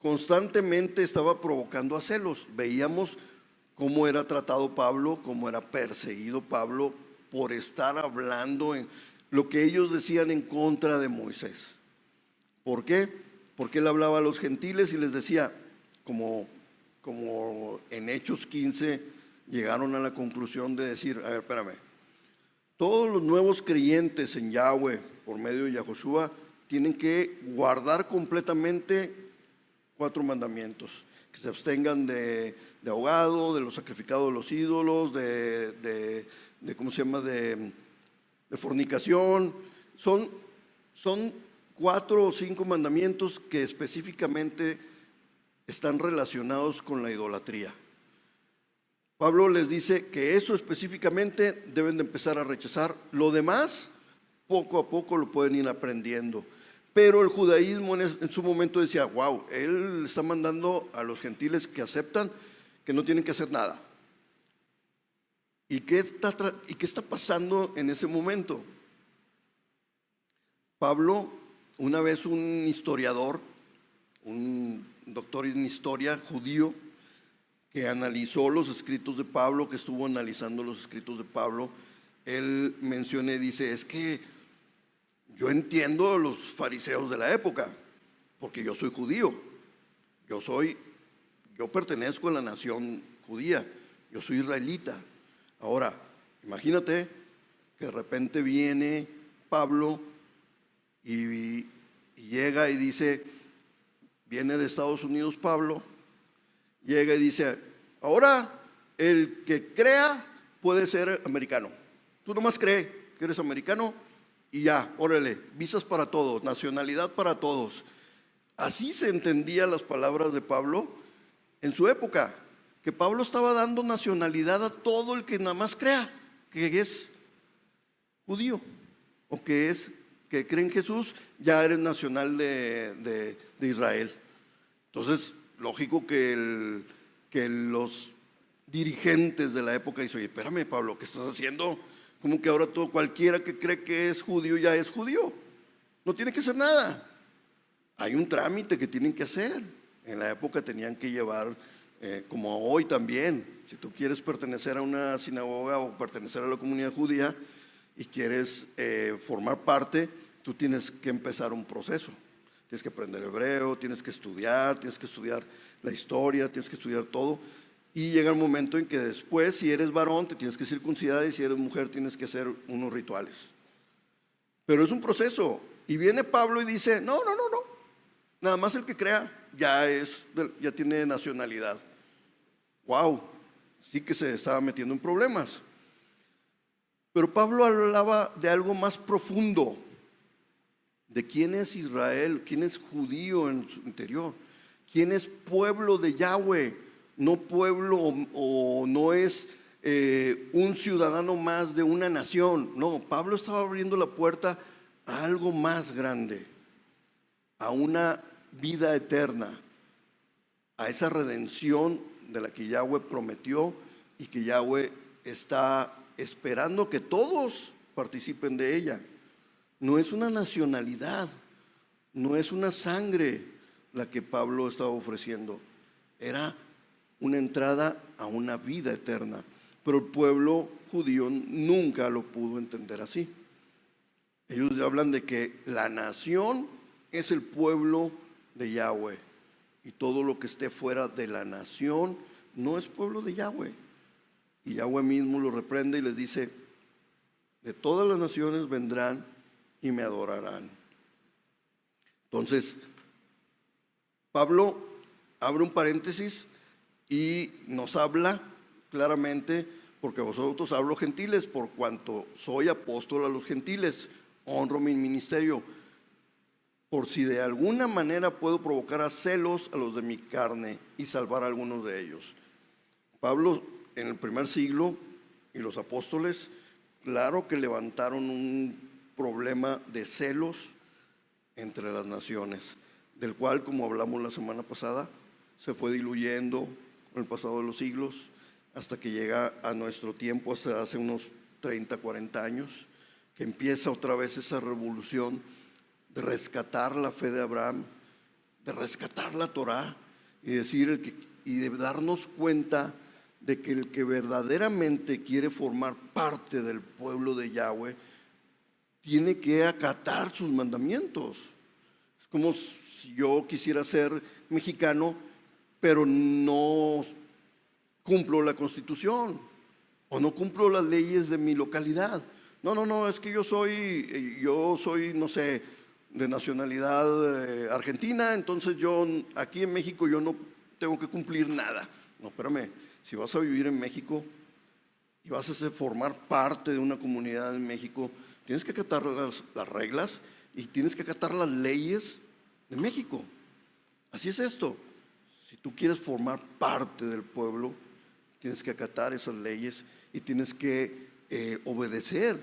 constantemente estaba provocando a celos. Veíamos cómo era tratado Pablo, cómo era perseguido Pablo por estar hablando en lo que ellos decían en contra de Moisés. ¿Por qué? Porque él hablaba a los gentiles y les decía, como en Hechos 15 llegaron a la conclusión de decir, a ver, espérame, todos los nuevos creyentes en Yahweh por medio de Yahoshua tienen que guardar completamente 4 mandamientos: que se abstengan de ahogado, de los sacrificados de los ídolos, de ¿cómo se llama?, de fornicación. Son 4 o 5 mandamientos que específicamente están relacionados con la idolatría. Pablo les dice que eso específicamente deben de empezar a rechazar. Lo demás, poco a poco lo pueden ir aprendiendo. Pero el judaísmo en su momento decía, wow, él está mandando a los gentiles que aceptan que no tienen que hacer nada. ¿Y qué está pasando en ese momento? Pablo, una vez un historiador, un doctor en historia judío, que analizó los escritos de Pablo, que estuvo analizando los escritos de Pablo, él menciona y dice, es que yo entiendo a los fariseos de la época, porque yo soy judío, yo pertenezco a la nación judía, yo soy israelita. Ahora, imagínate que de repente viene Pablo y llega y dice, viene de Estados Unidos Pablo, llega y dice, ahora el que crea puede ser americano. Tú nomás crees que eres americano y ya, órale, visas para todos, nacionalidad para todos. Así se entendían las palabras de Pablo en su época, que Pablo estaba dando nacionalidad a todo el que nada más crea que es judío o que cree en Jesús, ya eres nacional de Israel. Entonces, lógico que los dirigentes de la época dicen, oye, espérame Pablo, ¿qué estás haciendo? Como que ahora todo, cualquiera que cree que es judío ya es judío, no tiene que hacer nada. Hay un trámite que tienen que hacer. En la época tenían que llevar, como hoy también, si tú quieres pertenecer a una sinagoga o pertenecer a la comunidad judía y quieres formar parte, tú tienes que empezar un proceso. Tienes que aprender hebreo, tienes que estudiar la historia, tienes que estudiar todo. Y llega el momento en que después, si eres varón, te tienes que circuncidar, y si eres mujer, tienes que hacer unos rituales. Pero es un proceso. Y viene Pablo y dice, no. Nada más el que crea ya tiene nacionalidad. Wow, sí que se estaba metiendo en problemas. Pero Pablo hablaba de algo más profundo, de quién es Israel, quién es judío en su interior, quién es pueblo de Yahweh, no pueblo o no es un ciudadano más de una nación. No, Pablo estaba abriendo la puerta a algo más grande, a una vida eterna, a esa redención de la que Yahweh prometió y que Yahweh está esperando que todos participen de ella. No es una nacionalidad, no es una sangre la que Pablo estaba ofreciendo, era una entrada a una vida eterna. Pero el pueblo judío nunca lo pudo entender así. Ellos hablan de que la nación es el pueblo de Yahweh y todo lo que esté fuera de la nación no es pueblo de Yahweh. Y Yahweh mismo lo reprende y les dice, de todas las naciones vendrán y me adorarán. Entonces, Pablo abre un paréntesis y nos habla claramente, porque vosotros hablo gentiles, por cuanto soy apóstol a los gentiles, honro mi ministerio, por si de alguna manera puedo provocar a celos a los de mi carne y salvar a algunos de ellos. Pablo en el primer siglo y los apóstoles, claro que levantaron un problema de celos entre las naciones, del cual, como hablamos la semana pasada, se fue diluyendo con el pasado de los siglos hasta que llega a nuestro tiempo, hasta hace unos 30, 40 años, que empieza otra vez esa revolución de rescatar la fe de Abraham, de rescatar la Torá y de darnos cuenta de que el que verdaderamente quiere formar parte del pueblo de Yahweh tiene que acatar sus mandamientos. Es como si yo quisiera ser mexicano, pero no cumplo la Constitución o no cumplo las leyes de mi localidad. No, es que yo soy, no sé, de nacionalidad argentina, entonces yo aquí en México yo no tengo que cumplir nada. No, espérame, si vas a vivir en México y vas a formar parte de una comunidad en México, tienes que acatar las reglas y tienes que acatar las leyes de México. Así es esto. Si tú quieres formar parte del pueblo, tienes que acatar esas leyes y tienes que obedecer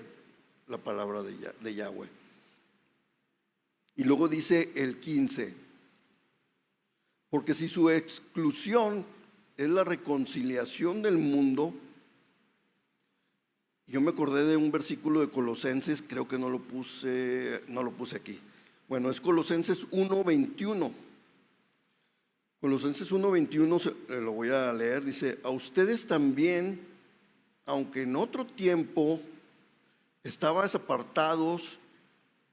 la palabra de Yahweh. Y luego dice el 15, porque si su exclusión es la reconciliación del mundo. Yo me acordé de un versículo de Colosenses, creo que no lo puse aquí. Bueno, es Colosenses 1:21. Colosenses 1:21 lo voy a leer, dice: a ustedes también, aunque en otro tiempo estabais apartados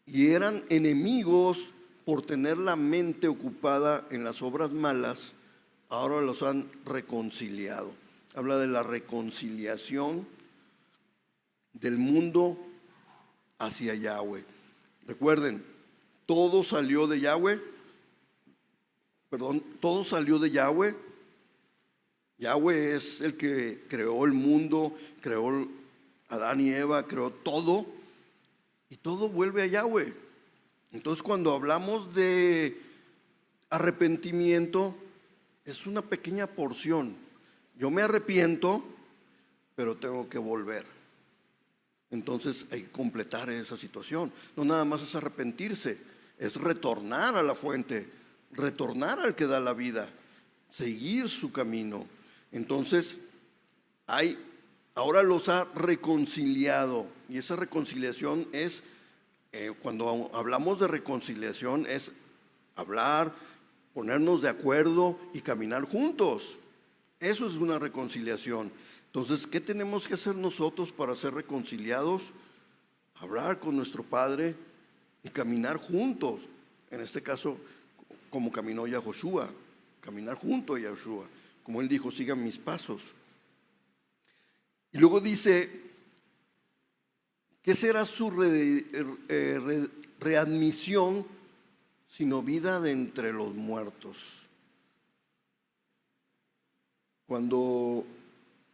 y eran enemigos por tener la mente ocupada en las obras malas, ahora los han reconciliado. Habla de la reconciliación del mundo hacia Yahweh. Recuerden, todo salió de Yahweh. Todo salió de Yahweh. Yahweh es el que creó el mundo, creó Adán y Eva, creó todo. Y todo vuelve a Yahweh. Entonces, cuando hablamos de arrepentimiento, es una pequeña porción. Yo me arrepiento, pero tengo que volver. Entonces hay que completar esa situación. No nada más es arrepentirse, es retornar a la fuente, retornar al que da la vida, seguir su camino. Entonces, ahora los ha reconciliado. Y esa reconciliación es, cuando hablamos de reconciliación, es hablar, ponernos de acuerdo y caminar juntos. Eso es una reconciliación. Entonces, ¿qué tenemos que hacer nosotros para ser reconciliados? Hablar con nuestro Padre y caminar juntos. En este caso, como caminó Yahoshua, caminar junto a Yahoshua. Como él dijo, sigan mis pasos. Y luego dice, ¿qué será su readmisión sino vida de entre los muertos? Cuando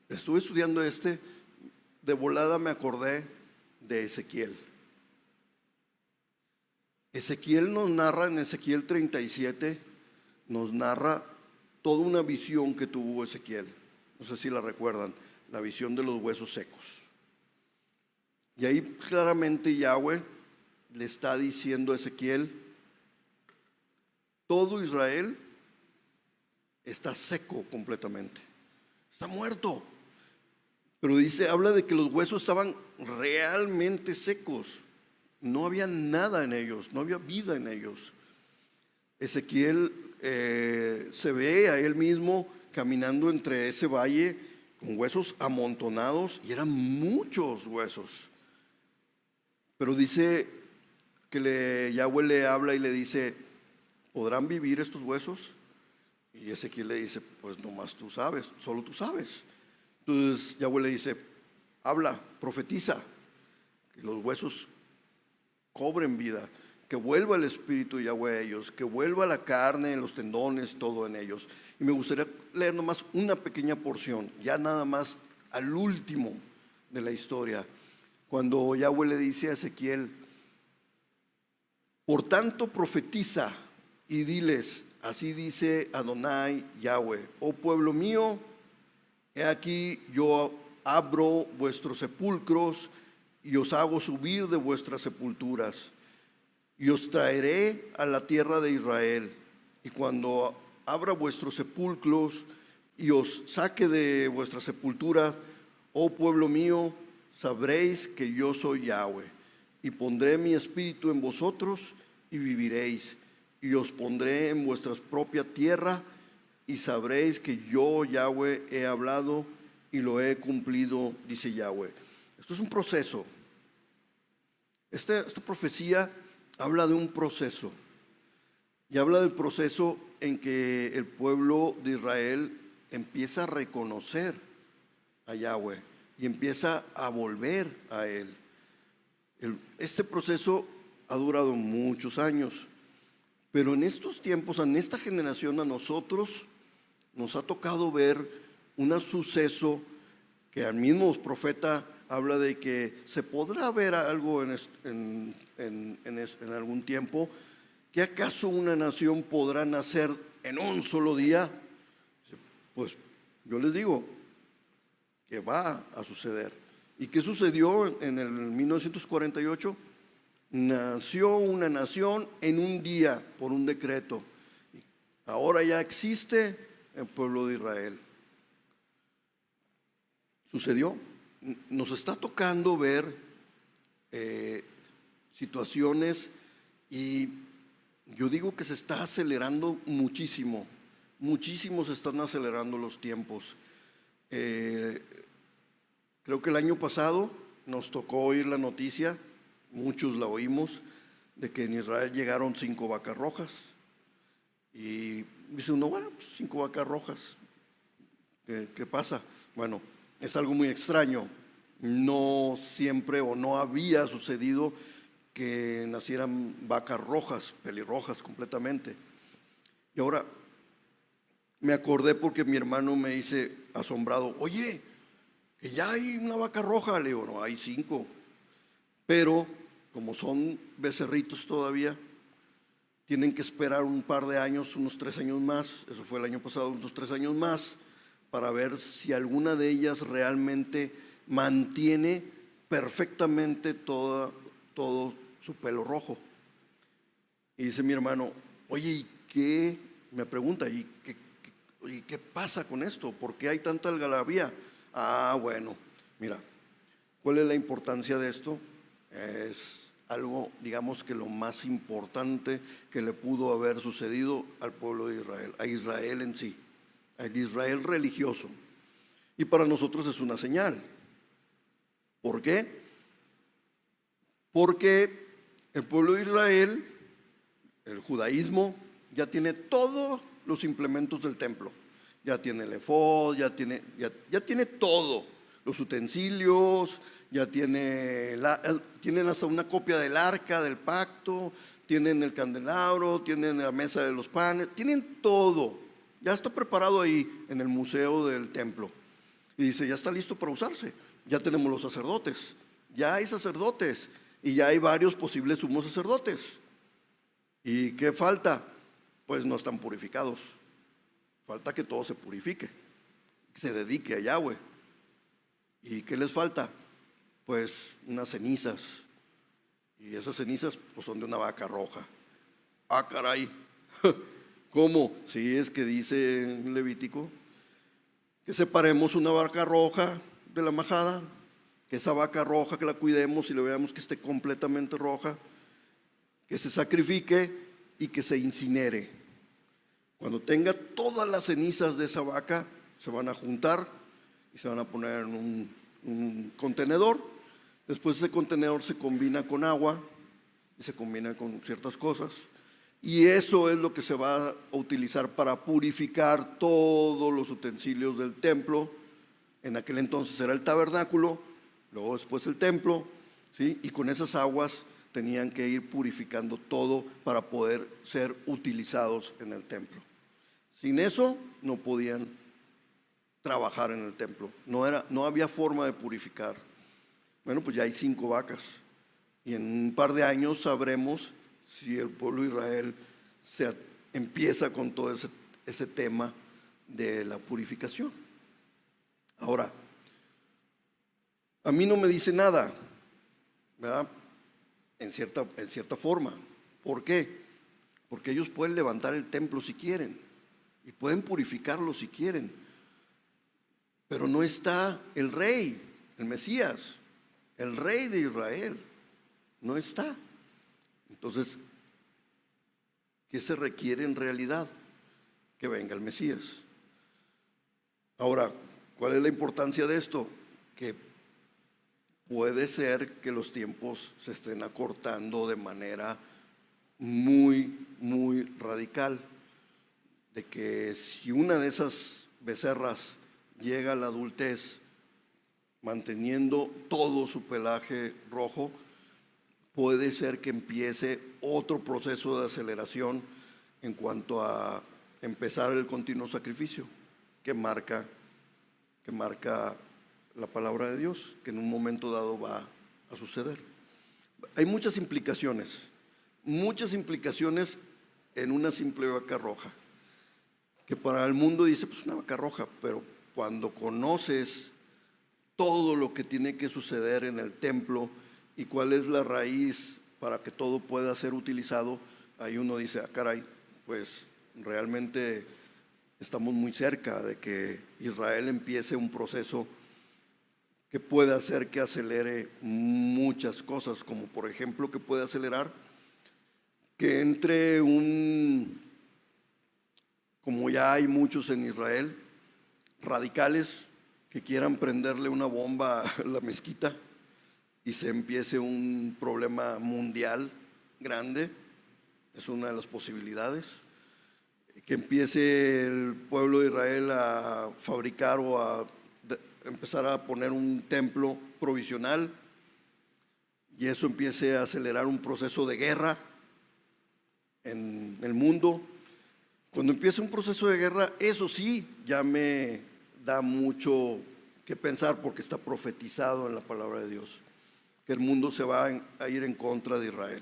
estuve estudiando de volada me acordé de Ezequiel. Ezequiel nos narra, en Ezequiel 37, nos narra toda una visión que tuvo Ezequiel. No sé si la recuerdan, la visión de los huesos secos. Y ahí claramente Yahweh le está diciendo a Ezequiel, todo Israel está seco completamente, está muerto. Pero habla de que los huesos estaban realmente secos. No había nada en ellos, no había vida en ellos. Ezequiel se ve a él mismo caminando entre ese valle con huesos amontonados y eran muchos huesos. Pero dice que Yahweh le habla y le dice, ¿podrán vivir estos huesos? Y Ezequiel le dice, pues nomás tú sabes, solo tú sabes. Entonces Yahweh le dice, habla, profetiza, que los huesos cobren vida, que vuelva el espíritu de Yahweh a ellos, que vuelva la carne, los tendones, todo en ellos. Y me gustaría leer nomás una pequeña porción, ya nada más al último de la historia, cuando Yahweh le dice a Ezequiel, por tanto profetiza y diles, así dice Adonai Yahweh, oh pueblo mío, he aquí yo abro vuestros sepulcros y os hago subir de vuestras sepulturas y os traeré a la tierra de Israel. Y cuando abra vuestros sepulcros y os saque de vuestra sepultura, oh pueblo mío, sabréis que yo soy Yahweh. Y pondré mi espíritu en vosotros y viviréis. Y os pondré en vuestra propia tierra y sabréis que yo, Yahweh, he hablado y lo he cumplido, dice Yahweh. Esto es un proceso. Esta profecía habla de un proceso. Y habla del proceso en que el pueblo de Israel empieza a reconocer a Yahweh y empieza a volver a Él. Este proceso ha durado muchos años, pero en estos tiempos, en esta generación, a nosotros nos ha tocado ver un suceso que al mismo profeta habla de que se podrá ver algo en algún tiempo. ¿Que acaso una nación podrá nacer en un solo día? Pues yo les digo que va a suceder. ¿Y qué sucedió en el 1948? Nació una nación en un día por un decreto. Ahora ya existe el pueblo de Israel. Sucedió. Nos está tocando ver situaciones, y yo digo que se está acelerando muchísimo. Muchísimo se están acelerando los tiempos. Creo que el año pasado nos tocó oír la noticia, muchos la oímos, de que en Israel llegaron 5 vacas rojas. Y dice uno, bueno, pues 5 vacas rojas, ¿qué pasa? Bueno, es algo muy extraño. No siempre o no había sucedido que nacieran vacas rojas, pelirrojas completamente. Y ahora me acordé porque mi hermano me dice asombrado, oye, que ya hay una vaca roja. Le digo, no, hay 5. Pero como son becerritos todavía, tienen que esperar un par de años, unos 3 años más, eso fue el año pasado, unos 3 años más, para ver si alguna de ellas realmente mantiene perfectamente todo su pelo rojo. Y dice mi hermano, oye, ¿y qué? Me pregunta, ¿y qué pasa con esto? ¿Por qué hay tanta algarabía? Bueno, mira, ¿cuál es la importancia de esto? Es algo, digamos que lo más importante que le pudo haber sucedido al pueblo de Israel, a Israel en sí, al Israel religioso. Y para nosotros es una señal. ¿Por qué? Porque el pueblo de Israel, el judaísmo, ya tiene todos los implementos del templo. Ya tiene el efod, ya tiene todo, los utensilios, ya tienen hasta una copia del arca del pacto, tienen el candelabro, tienen la mesa de los panes, tienen todo. Ya está preparado ahí en el museo del templo. Y dice, ya está listo para usarse. Ya tenemos los sacerdotes, ya hay sacerdotes y ya hay varios posibles sumos sacerdotes. ¿Y qué falta? Pues no están purificados. Falta que todo se purifique, que se dedique a Yahweh. ¿Y qué les falta? Pues unas cenizas. Y esas cenizas pues son de una vaca roja. ¡Ah, caray! ¿Cómo? Sí, es que dice en Levítico que separemos una vaca roja de la majada, que esa vaca roja que la cuidemos y le veamos que esté completamente roja, que se sacrifique y que se incinere. Cuando tenga todas las cenizas de esa vaca, se van a juntar y se van a poner en un contenedor. Después ese contenedor se combina con agua y se combina con ciertas cosas. Y eso es lo que se va a utilizar para purificar todos los utensilios del templo. En aquel entonces era el tabernáculo, luego después el templo, ¿sí? Y con esas aguas tenían que ir purificando todo para poder ser utilizados en el templo. Sin eso no podían trabajar en el templo, no había forma de purificar. Bueno, pues ya hay 5 vacas y en un par de años sabremos si el pueblo de Israel empieza con todo ese tema de la purificación. Ahora, a mí no me dice nada, ¿verdad? En cierta forma. ¿Por qué? Porque ellos pueden levantar el templo si quieren y pueden purificarlo si quieren, pero no está el rey, el Mesías, el rey de Israel, no está. Entonces, ¿qué se requiere en realidad? Que venga el Mesías. Ahora, ¿Cuál es la importancia de esto? Que puede ser que los tiempos se estén acortando de manera muy, muy radical, de que si una de esas becerras llega a la adultez manteniendo todo su pelaje rojo, puede ser que empiece otro proceso de aceleración en cuanto a empezar el continuo sacrificio que marca la palabra de Dios, que en un momento dado va a suceder. Hay muchas implicaciones en una simple vaca roja, que para el mundo dice, pues una vaca roja, pero cuando conoces todo lo que tiene que suceder en el templo y cuál es la raíz para que todo pueda ser utilizado, ahí uno dice, caray, pues realmente estamos muy cerca de que Israel empiece un proceso que pueda hacer que acelere muchas cosas, como por ejemplo que puede acelerar que entre como ya hay muchos en Israel, radicales que quieran prenderle una bomba a la mezquita y se empiece un problema mundial grande, es una de las posibilidades. Que empiece el pueblo de Israel a fabricar o a empezar a poner un templo provisional y eso empiece a acelerar un proceso de guerra en el mundo. Cuando empiece un proceso de guerra, eso sí, ya me da mucho que pensar porque está profetizado en la palabra de Dios, que el mundo se va a ir en contra de Israel,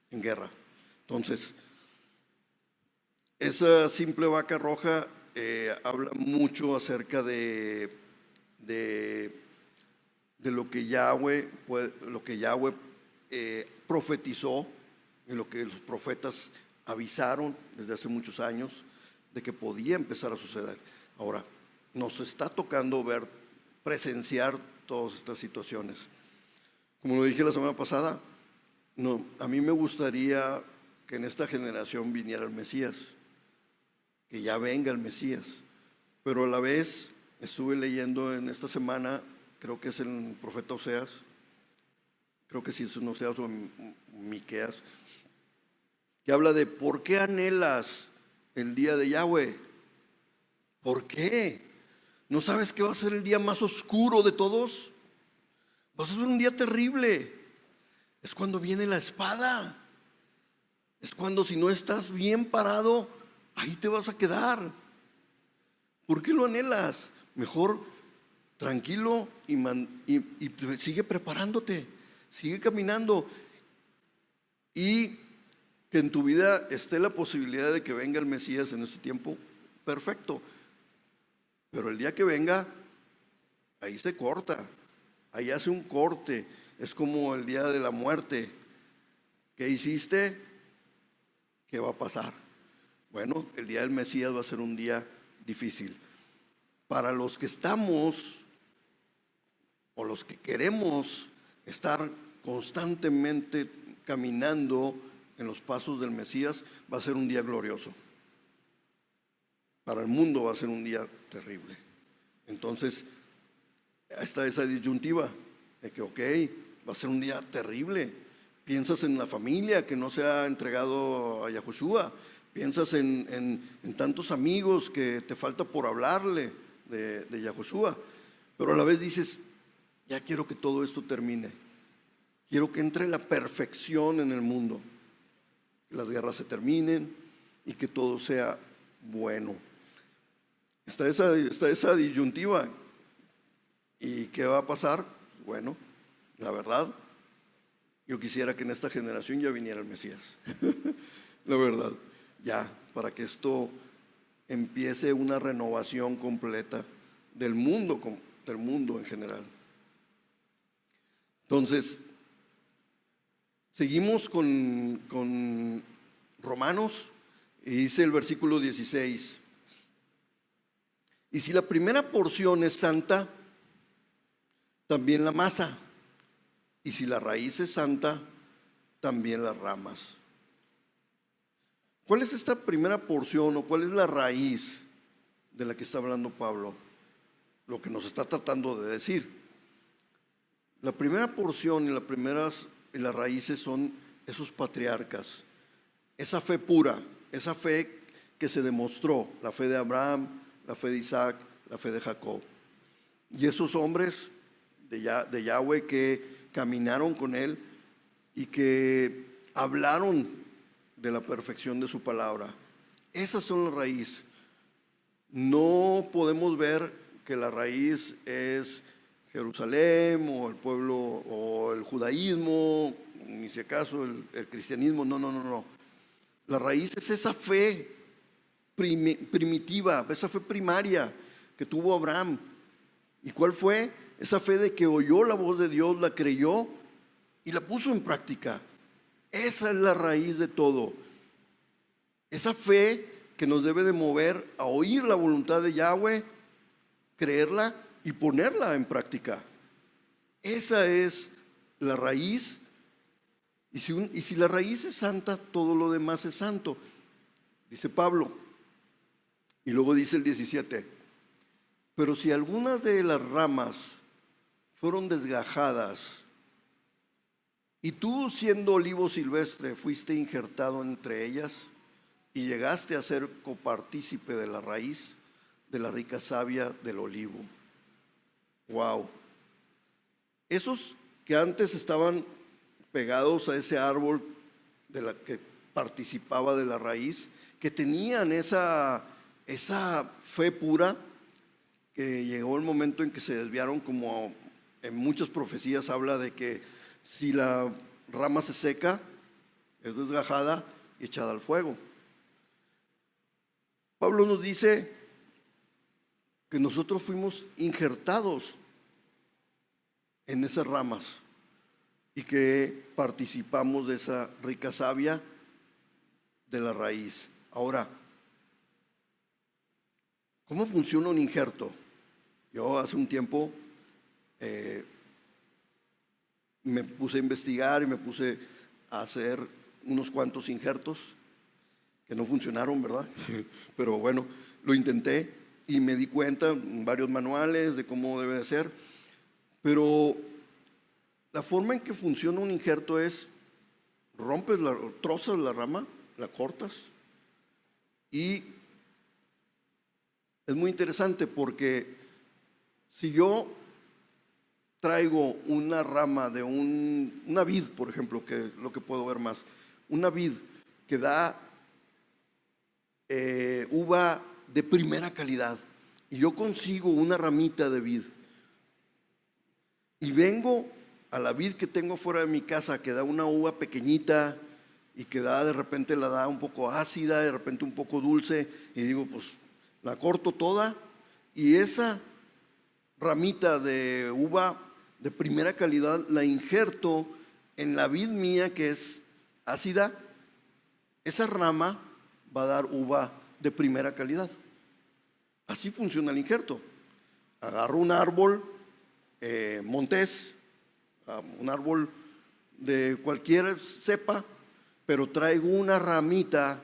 en guerra. Entonces, esa simple vaca roja habla mucho acerca de lo que Yahweh profetizó y lo que los profetas avisaron desde hace muchos años de que podía empezar a suceder. Ahora, nos está tocando presenciar todas estas situaciones. Como lo dije la semana pasada, a mí me gustaría que en esta generación viniera el Mesías, que ya venga el Mesías, pero a la vez estuve leyendo en esta semana, creo que es el profeta Oseas, creo que sí es un Oseas o Miqueas, que habla de ¿por qué anhelas el día de Yahweh? ¿Por qué? ¿No sabes que va a ser el día más oscuro de todos? Va a ser un día terrible. Es cuando viene la espada. Es cuando si no estás bien parado, ahí te vas a quedar. ¿Por qué lo anhelas? Mejor tranquilo y sigue preparándote, sigue caminando. Y que en tu vida esté la posibilidad de que venga el Mesías en este tiempo, perfecto. Pero el día que venga, ahí se corta, ahí hace un corte. Es como el día de la muerte. ¿Qué hiciste? ¿Qué va a pasar? Bueno, el día del Mesías va a ser un día difícil. Para los que estamos o los que queremos estar constantemente caminando en los pasos del Mesías, va a ser un día glorioso. Para el mundo va a ser un día terrible. Entonces, está esa disyuntiva de que, va a ser un día terrible. Piensas en la familia que no se ha entregado a Yahushua. Piensas en tantos amigos que te falta por hablarle de Yahushua. Pero a la vez dices, ya quiero que todo esto termine. Quiero que entre la perfección en el mundo. Que las guerras se terminen y que todo sea bueno. Está esa disyuntiva. ¿Y qué va a pasar? Bueno, la verdad, yo quisiera que en esta generación ya viniera el Mesías. La verdad, ya, para que esto empiece una renovación completa del mundo en general. Entonces, seguimos con Romanos y dice el versículo 16. Y si la primera porción es santa, también la masa. Y si la raíz es santa, también las ramas. ¿Cuál es esta primera porción o cuál es la raíz de la que está hablando Pablo? lo que nos está tratando de decir. La primera porción y las raíces son esos patriarcas, esa fe pura, esa fe que se demostró, la fe de Abraham, la fe de Isaac, la fe de Jacob. Y esos hombres de Yahweh que caminaron con él y que hablaron de la perfección de su palabra. Esas son las raíces. No podemos ver que la raíz es Jerusalén o el pueblo o el judaísmo, ni si acaso el cristianismo. No. La raíz es esa fe primitiva, esa fe primaria que tuvo Abraham. ¿Y cuál fue? Esa fe de que oyó la voz de Dios, la creyó y la puso en práctica. Esa es la raíz de todo. Esa fe que nos debe de mover a oír la voluntad de Yahweh, creerla y ponerla en práctica. Esa es la raíz. Y si la raíz es santa, todo lo demás es santo. Dice Pablo. Y luego dice el 17. Pero si algunas de las ramas fueron desgajadas y tú, siendo olivo silvestre, fuiste injertado entre ellas y llegaste a ser copartícipe de la raíz de la rica savia del olivo. Wow. Esos que antes estaban pegados a ese árbol de la que participaba de la raíz, que tenían esa fe pura, que llegó el momento en que se desviaron, como en muchas profecías habla de que si la rama se seca, es desgajada y echada al fuego. Pablo nos dice que nosotros fuimos injertados en esas ramas y que participamos de esa rica savia de la raíz. Ahora, ¿cómo funciona un injerto? Yo hace un tiempo me puse a investigar y me puse a hacer unos cuantos injertos que no funcionaron, ¿verdad? Pero bueno, lo intenté y me di cuenta en varios manuales de cómo debe de ser. Pero la forma en que funciona un injerto es: trozas la rama, la cortas, y es muy interesante porque si yo traigo una rama de una vid, por ejemplo, que es lo que puedo ver más, una vid que da uva de primera calidad, y yo consigo una ramita de vid, y vengo a la vid que tengo fuera de mi casa, que da una uva pequeñita y que de repente la da un poco ácida, de repente un poco dulce, y digo, pues la corto toda, y esa ramita de uva de primera calidad la injerto en la vid mía que es ácida. Esa rama va a dar uva de primera calidad. Así funciona el injerto. Agarro un árbol montés, un árbol de cualquier cepa, pero traigo una ramita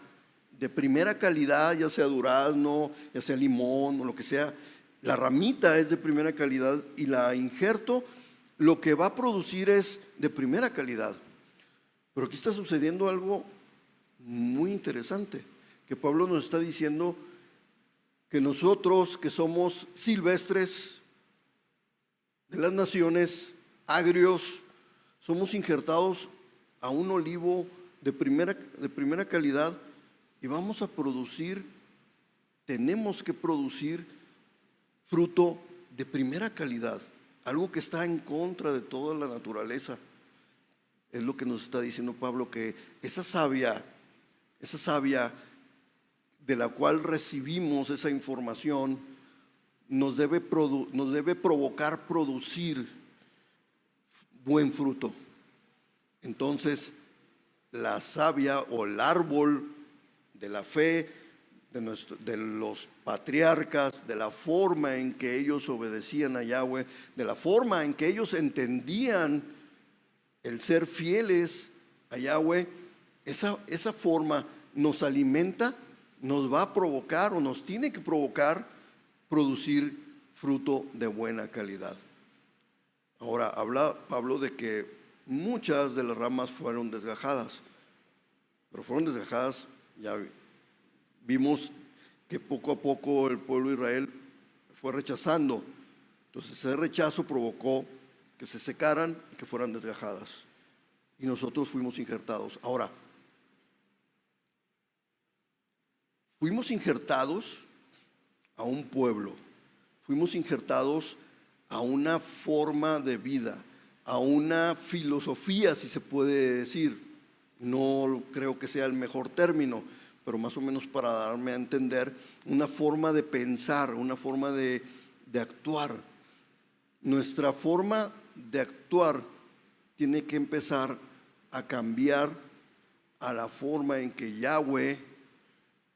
de primera calidad, ya sea durazno, ya sea limón o lo que sea. La ramita es de primera calidad y la injerto. Lo que va a producir es de primera calidad. Pero aquí está sucediendo algo muy interesante, que Pablo nos está diciendo que nosotros, que somos silvestres de las naciones, agrios, somos injertados a un olivo de primera calidad, y vamos a producir, tenemos que producir fruto de primera calidad, algo que está en contra de toda la naturaleza. Es lo que nos está diciendo Pablo, que esa savia de la cual recibimos esa información nos debe provocar producir buen fruto. Entonces, la savia o el árbol de la fe de los patriarcas, de la forma en que ellos obedecían a Yahweh, de la forma en que ellos entendían el ser fieles a Yahweh, esa forma nos alimenta, nos va a provocar o nos tiene que provocar producir fruto de buena calidad. Ahora, habla Pablo de que muchas de las ramas fueron desgajadas, pero fueron desgajadas, ya vimos que poco a poco el pueblo de Israel fue rechazando. Entonces ese rechazo provocó que se secaran y que fueran desgajadas. Y nosotros fuimos injertados. Ahora, fuimos injertados a un pueblo, fuimos injertados a una forma de vida, a una filosofía, si se puede decir. No creo que sea el mejor término, pero más o menos para darme a entender, una forma de pensar, una forma de actuar. Nuestra forma de actuar tiene que empezar a cambiar a la forma en que Yahweh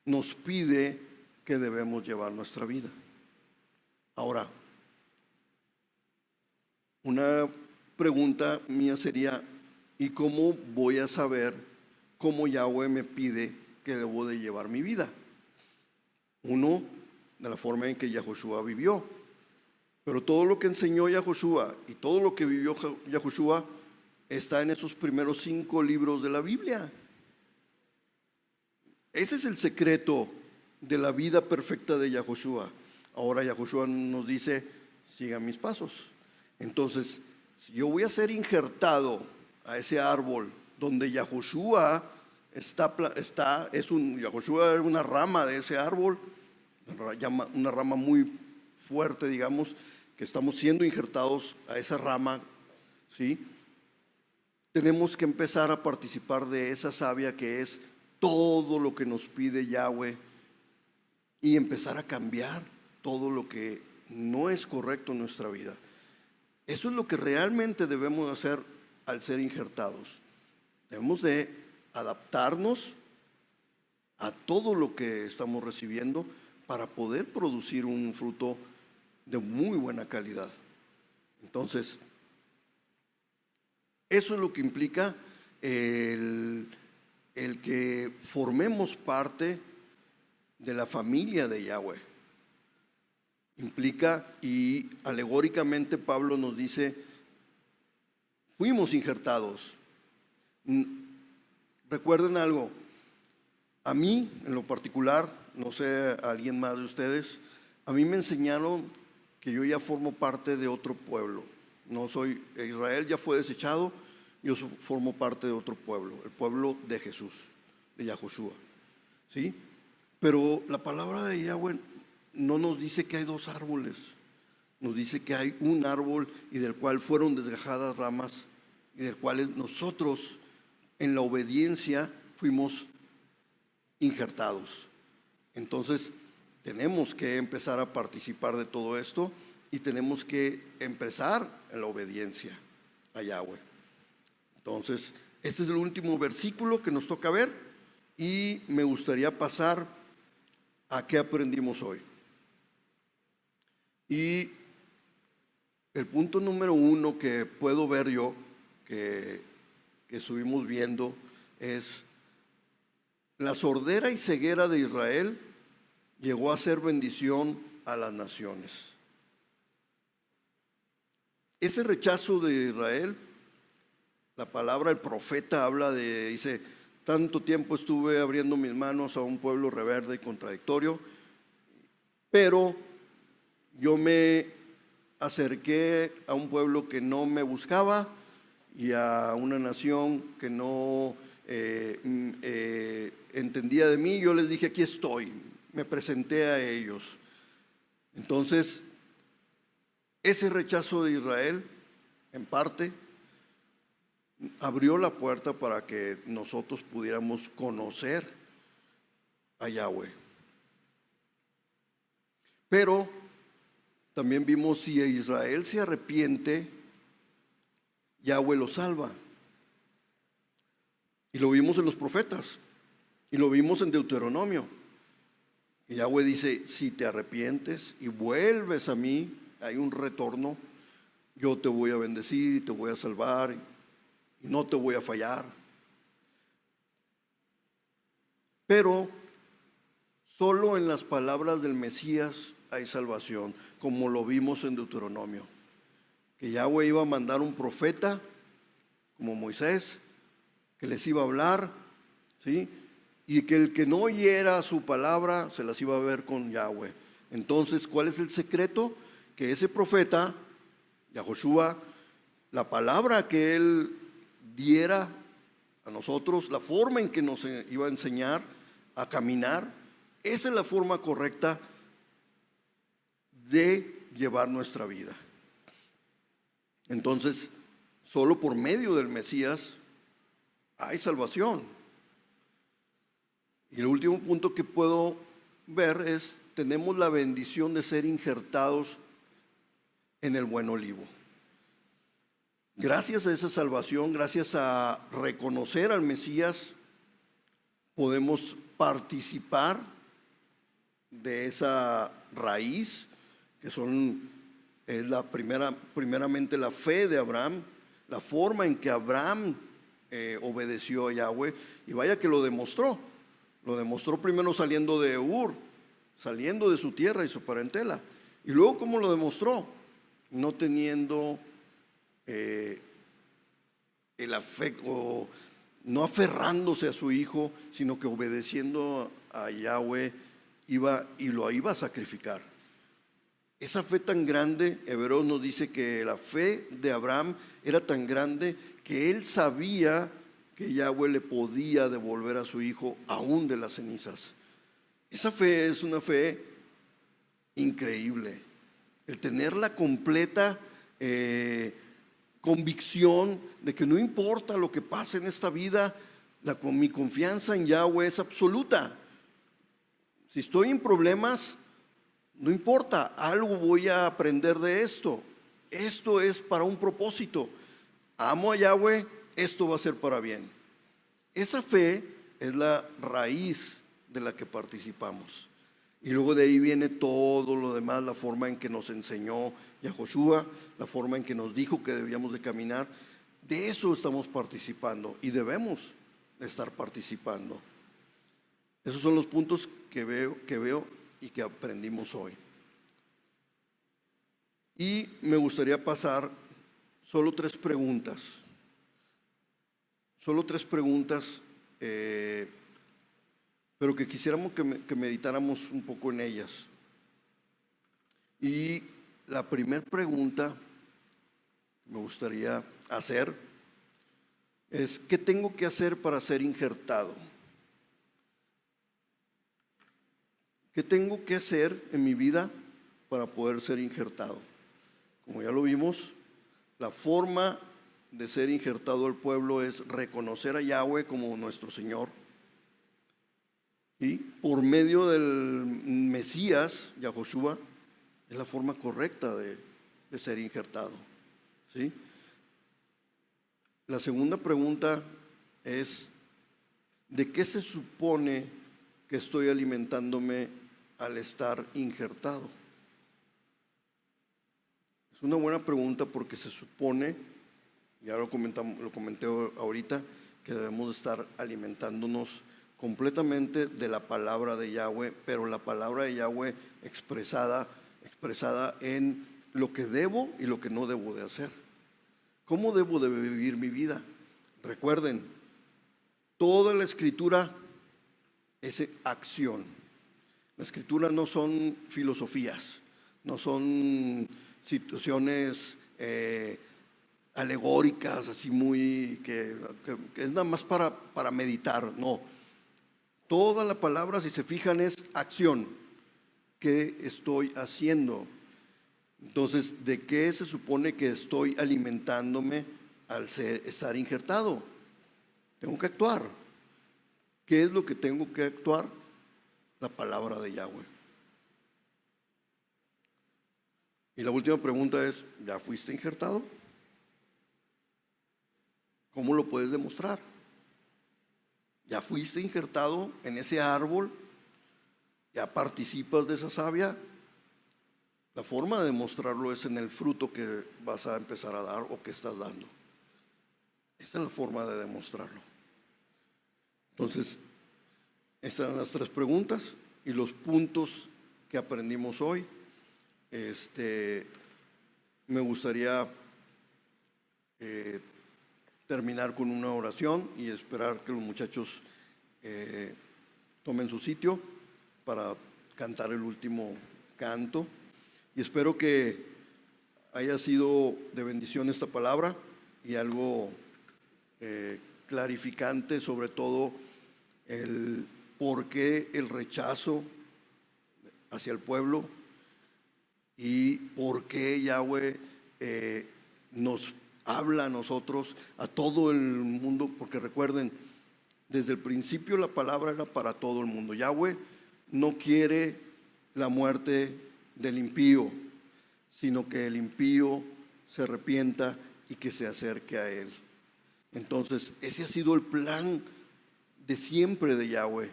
nos pide que debemos llevar nuestra vida. Ahora, una pregunta mía sería, ¿y cómo voy a saber cómo Yahweh me pide que debo de llevar mi vida? Uno, de la forma en que Yahoshua vivió. Pero todo lo que enseñó Yahoshua y todo lo que vivió Yahoshua está en estos primeros 5 libros de la Biblia. Ese es el secreto de la vida perfecta de Yahoshua. Ahora Yahoshua nos dice, sigan mis pasos. Entonces, si yo voy a ser injertado a ese árbol donde Yahoshua Yahoshua es una rama de ese árbol, una rama muy fuerte, digamos, que estamos siendo injertados a esa rama, ¿sí? Tenemos que empezar a participar de esa savia que es todo lo que nos pide Yahweh y empezar a cambiar todo lo que no es correcto en nuestra vida. Eso es lo que realmente debemos hacer al ser injertados. Debemos de adaptarnos a todo lo que estamos recibiendo para poder producir un fruto de muy buena calidad. Entonces, eso es lo que implica el que formemos parte de la familia de Yahweh. Implica, y alegóricamente Pablo nos dice, fuimos injertados. Recuerden algo, a mí en lo particular, no sé a alguien más de ustedes, a mí me enseñaron que yo ya formo parte de otro pueblo. No soy, Israel ya fue desechado, yo formo parte de otro pueblo, el pueblo de Jesús, de Yahoshua, ¿sí? Pero la palabra de Yahweh no nos dice que hay 2 árboles, nos dice que hay un árbol y del cual fueron desgajadas ramas y del cual nosotros en la obediencia fuimos injertados. Entonces tenemos que empezar a participar de todo esto y tenemos que empezar en la obediencia a Yahweh. Entonces, este es el último versículo que nos toca ver y me gustaría pasar a qué aprendimos hoy. Y el punto número 1 que puedo ver yo, que estuvimos viendo, es la sordera y ceguera de Israel llegó a ser bendición a las naciones. Ese rechazo de Israel, la palabra, el profeta habla dice, tanto tiempo estuve abriendo mis manos a un pueblo rebelde y contradictorio, pero yo me acerqué a un pueblo que no me buscaba y a una nación que no entendía de mí. Yo les dije, aquí estoy, me presenté a ellos. Entonces, ese rechazo de Israel, en parte, abrió la puerta para que nosotros pudiéramos conocer a Yahweh. Pero también vimos, si Israel se arrepiente, Yahweh lo salva. Y lo vimos en los profetas, y lo vimos en Deuteronomio. Y Yahweh dice, si te arrepientes y vuelves a mí, hay un retorno, yo te voy a bendecir y te voy a salvar y no te voy a fallar. Pero solo en las palabras del Mesías hay salvación, como lo vimos en Deuteronomio. Que Yahweh iba a mandar un profeta, como Moisés, que les iba a hablar, ¿sí? Y que el que no oyera su palabra se las iba a ver con Yahweh. Entonces, ¿cuál es el secreto? Que ese profeta, Yahoshua, la palabra que él diera a nosotros, la forma en que nos iba a enseñar a caminar, esa es la forma correcta de llevar nuestra vida. Entonces, solo por medio del Mesías hay salvación. Y el último punto que puedo ver es, tenemos la bendición de ser injertados en el buen olivo. Gracias a esa salvación, gracias a reconocer al Mesías, podemos participar de esa raíz, que es primeramente la fe de Abraham, la forma en que Abraham obedeció a Yahweh, y vaya que lo demostró primero saliendo de Ur, saliendo de su tierra y su parentela, y luego ¿cómo lo demostró? No teniendo el afecto, no aferrándose a su hijo, sino que obedeciendo a Yahweh lo iba a sacrificar. Esa fe tan grande, Hebreos nos dice que la fe de Abraham era tan grande que él sabía que Yahweh le podía devolver a su hijo aún de las cenizas. Esa fe es una fe increíble. El tener la completa convicción de que no importa lo que pase en esta vida, mi confianza en Yahweh es absoluta. Si estoy en problemas, no importa, algo voy a aprender de esto. Esto es para un propósito. Amo a Yahweh, esto va a ser para bien. Esa fe es la raíz de la que participamos. Y luego de ahí viene todo lo demás, la forma en que nos enseñó Yahoshua, la forma en que nos dijo que debíamos de caminar. De eso estamos participando y debemos estar participando. Esos son los puntos que veo y que aprendimos hoy. Y me gustaría pasar solo tres preguntas. Pero que quisiéramos que meditáramos un poco en ellas. Y la primera pregunta que me gustaría hacer es, ¿qué tengo que hacer para ser injertado? ¿Qué tengo que hacer en mi vida para poder ser injertado? Como ya lo vimos, la forma de ser injertado al pueblo es reconocer a Yahweh como nuestro Señor. Y por medio del Mesías, Yahoshua, es la forma correcta de ser injertado. ¿Sí? La segunda pregunta es, ¿de qué se supone que estoy alimentándome al estar injertado? Es una buena pregunta porque se supone, ya lo comenté ahorita, que debemos estar alimentándonos completamente de la palabra de Yahweh, pero la palabra de Yahweh expresada en lo que debo y lo que no debo de hacer. ¿Cómo debo de vivir mi vida? Recuerden, toda la Escritura es acción. La Escritura no son filosofías, no son situaciones alegóricas, así muy, que es nada más para meditar, no. Toda la palabra, si se fijan, es acción. ¿Qué estoy haciendo? Entonces, ¿de qué se supone que estoy alimentándome al estar injertado? Tengo que actuar. ¿Qué es lo que tengo que actuar? La palabra de Yahweh. Y la última pregunta es, ¿ya fuiste injertado? ¿Cómo lo puedes demostrar? ¿Ya fuiste injertado en ese árbol? ¿Ya participas de esa savia? La forma de demostrarlo es en el fruto que vas a empezar a dar o que estás dando. Esa es la forma de demostrarlo. Entonces, estas eran las tres preguntas y los puntos que aprendimos hoy. Me gustaría terminar con una oración y esperar que los muchachos tomen su sitio para cantar el último canto. Y espero que haya sido de bendición esta palabra y algo clarificante, sobre todo el por qué el rechazo hacia el pueblo y por qué Yahweh nos habla a nosotros, a todo el mundo, porque recuerden, desde el principio la palabra era para todo el mundo. Yahweh no quiere la muerte del impío, sino que el impío se arrepienta y que se acerque a Él. Entonces, ese ha sido el plan de siempre de Yahweh,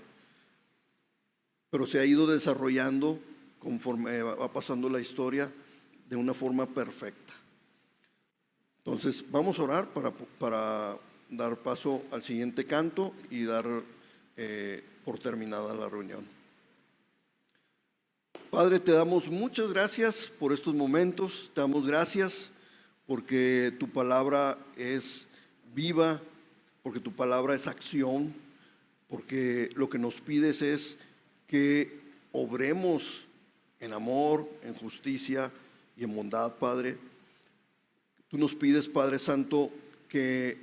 pero se ha ido desarrollando conforme va pasando la historia de una forma perfecta. Entonces, vamos a orar para dar paso al siguiente canto y dar por terminada la reunión. Padre, te damos muchas gracias por estos momentos, te damos gracias porque tu palabra es viva, porque tu palabra es acción, porque lo que nos pides es que obremos en amor, en justicia y en bondad, Padre. Tú nos pides, Padre Santo, que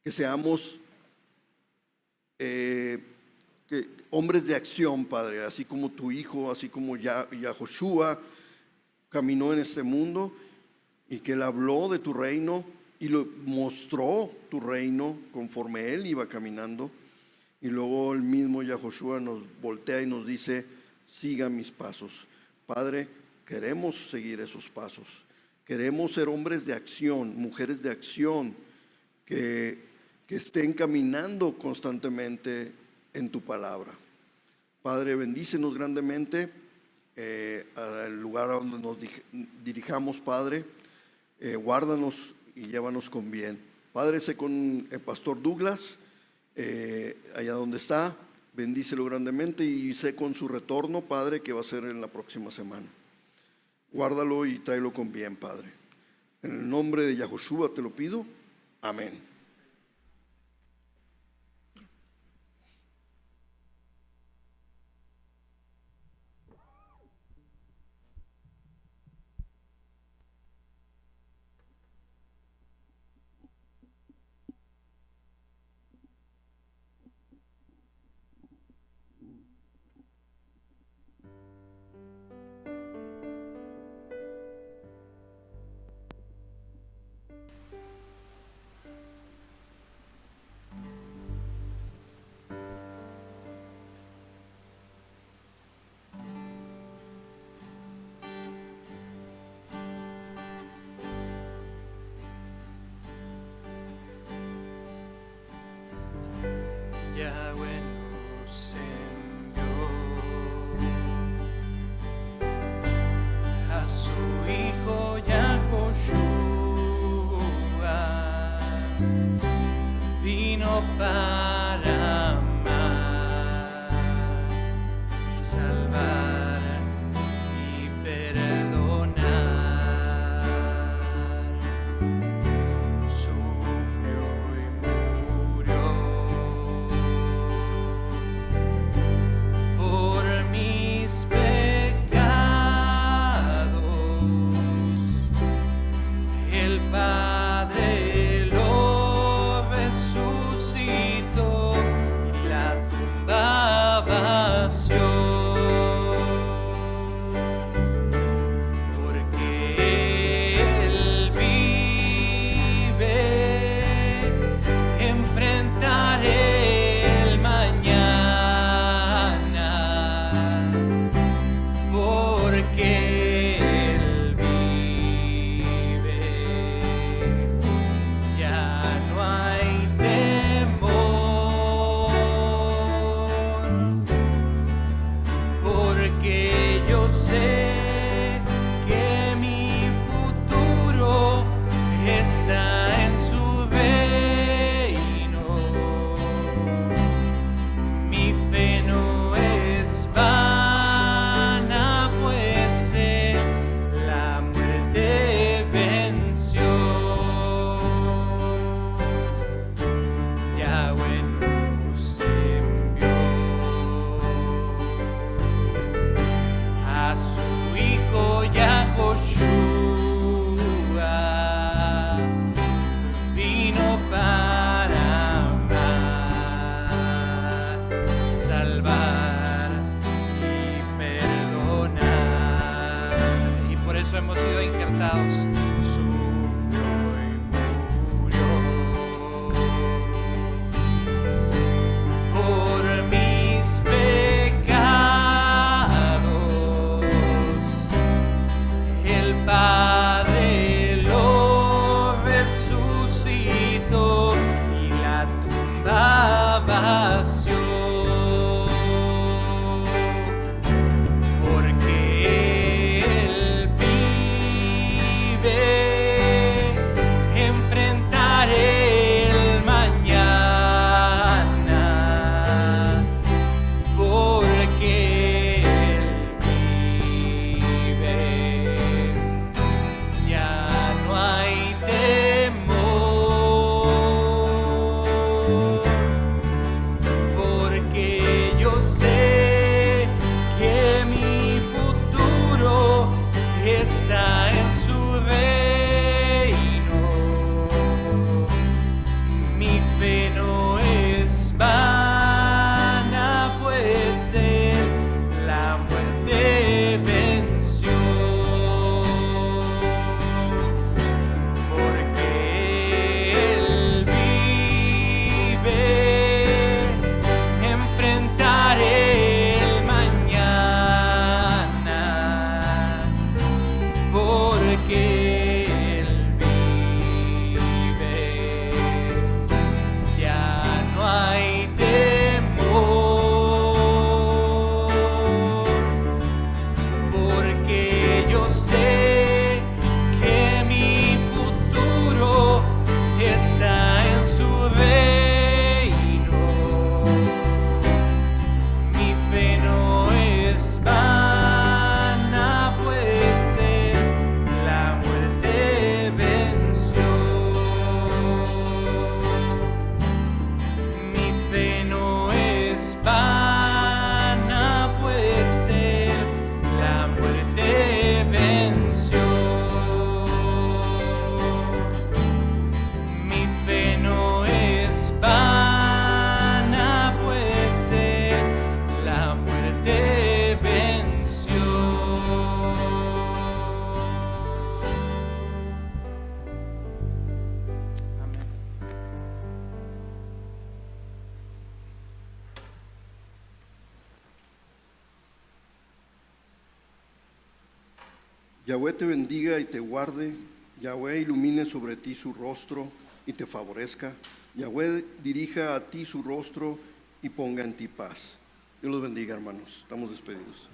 seamos hombres de acción, Padre, así como tu Hijo, así como Yahoshua caminó en este mundo y que Él habló de tu reino y lo mostró tu reino conforme Él iba caminando. Y luego el mismo Yahoshua nos voltea y nos dice: siga mis pasos. Padre, queremos seguir esos pasos. Queremos ser hombres de acción, mujeres de acción, que estén caminando constantemente en tu palabra. Padre, bendícenos grandemente al lugar a donde nos dirijamos, Padre. Guárdanos y llévanos con bien. Padre, sé con el pastor Douglas, allá donde está, bendícelo grandemente y sé con su retorno, Padre, que va a ser en la próxima semana. Guárdalo y tráelo con bien, Padre. En el nombre de Yahoshua te lo pido. Amén. Yahweh nos envió a su Hijo Yahoshua, vino para amar, salvar y perdonar. Sufrió y murió por mis pecados. El Padre lo resucitó y la tumba vació, porque Él vive. Enfrentaré el mañana, porque Él vive. Ya no hay temor, porque yo sé que mi futuro está en su reino. Mi fe no es vana, pues hemos sido injertados. Sufrió y murió por mis pecados. El Padre lo resucitó y la tumba vació. Está en su reino. Mi fe no es vana, pues Él la muerte venció. Porque Él vive, enfrentaré el mañana. Porque Él vive, ya no hay temor, porque yo sé que mi futuro está en su reino. Mi fe no es vana, pues la muerte venció. Mi fe no es vana, pues la muerte venció. Mi fe no es vana, pues la muerte venció. Amén. Yahweh te bendiga y te guarde. Yahweh ilumine sobre ti su rostro y te favorezca. Yahweh dirija a ti su rostro y ponga en ti paz. Dios los bendiga, hermanos. Estamos despedidos.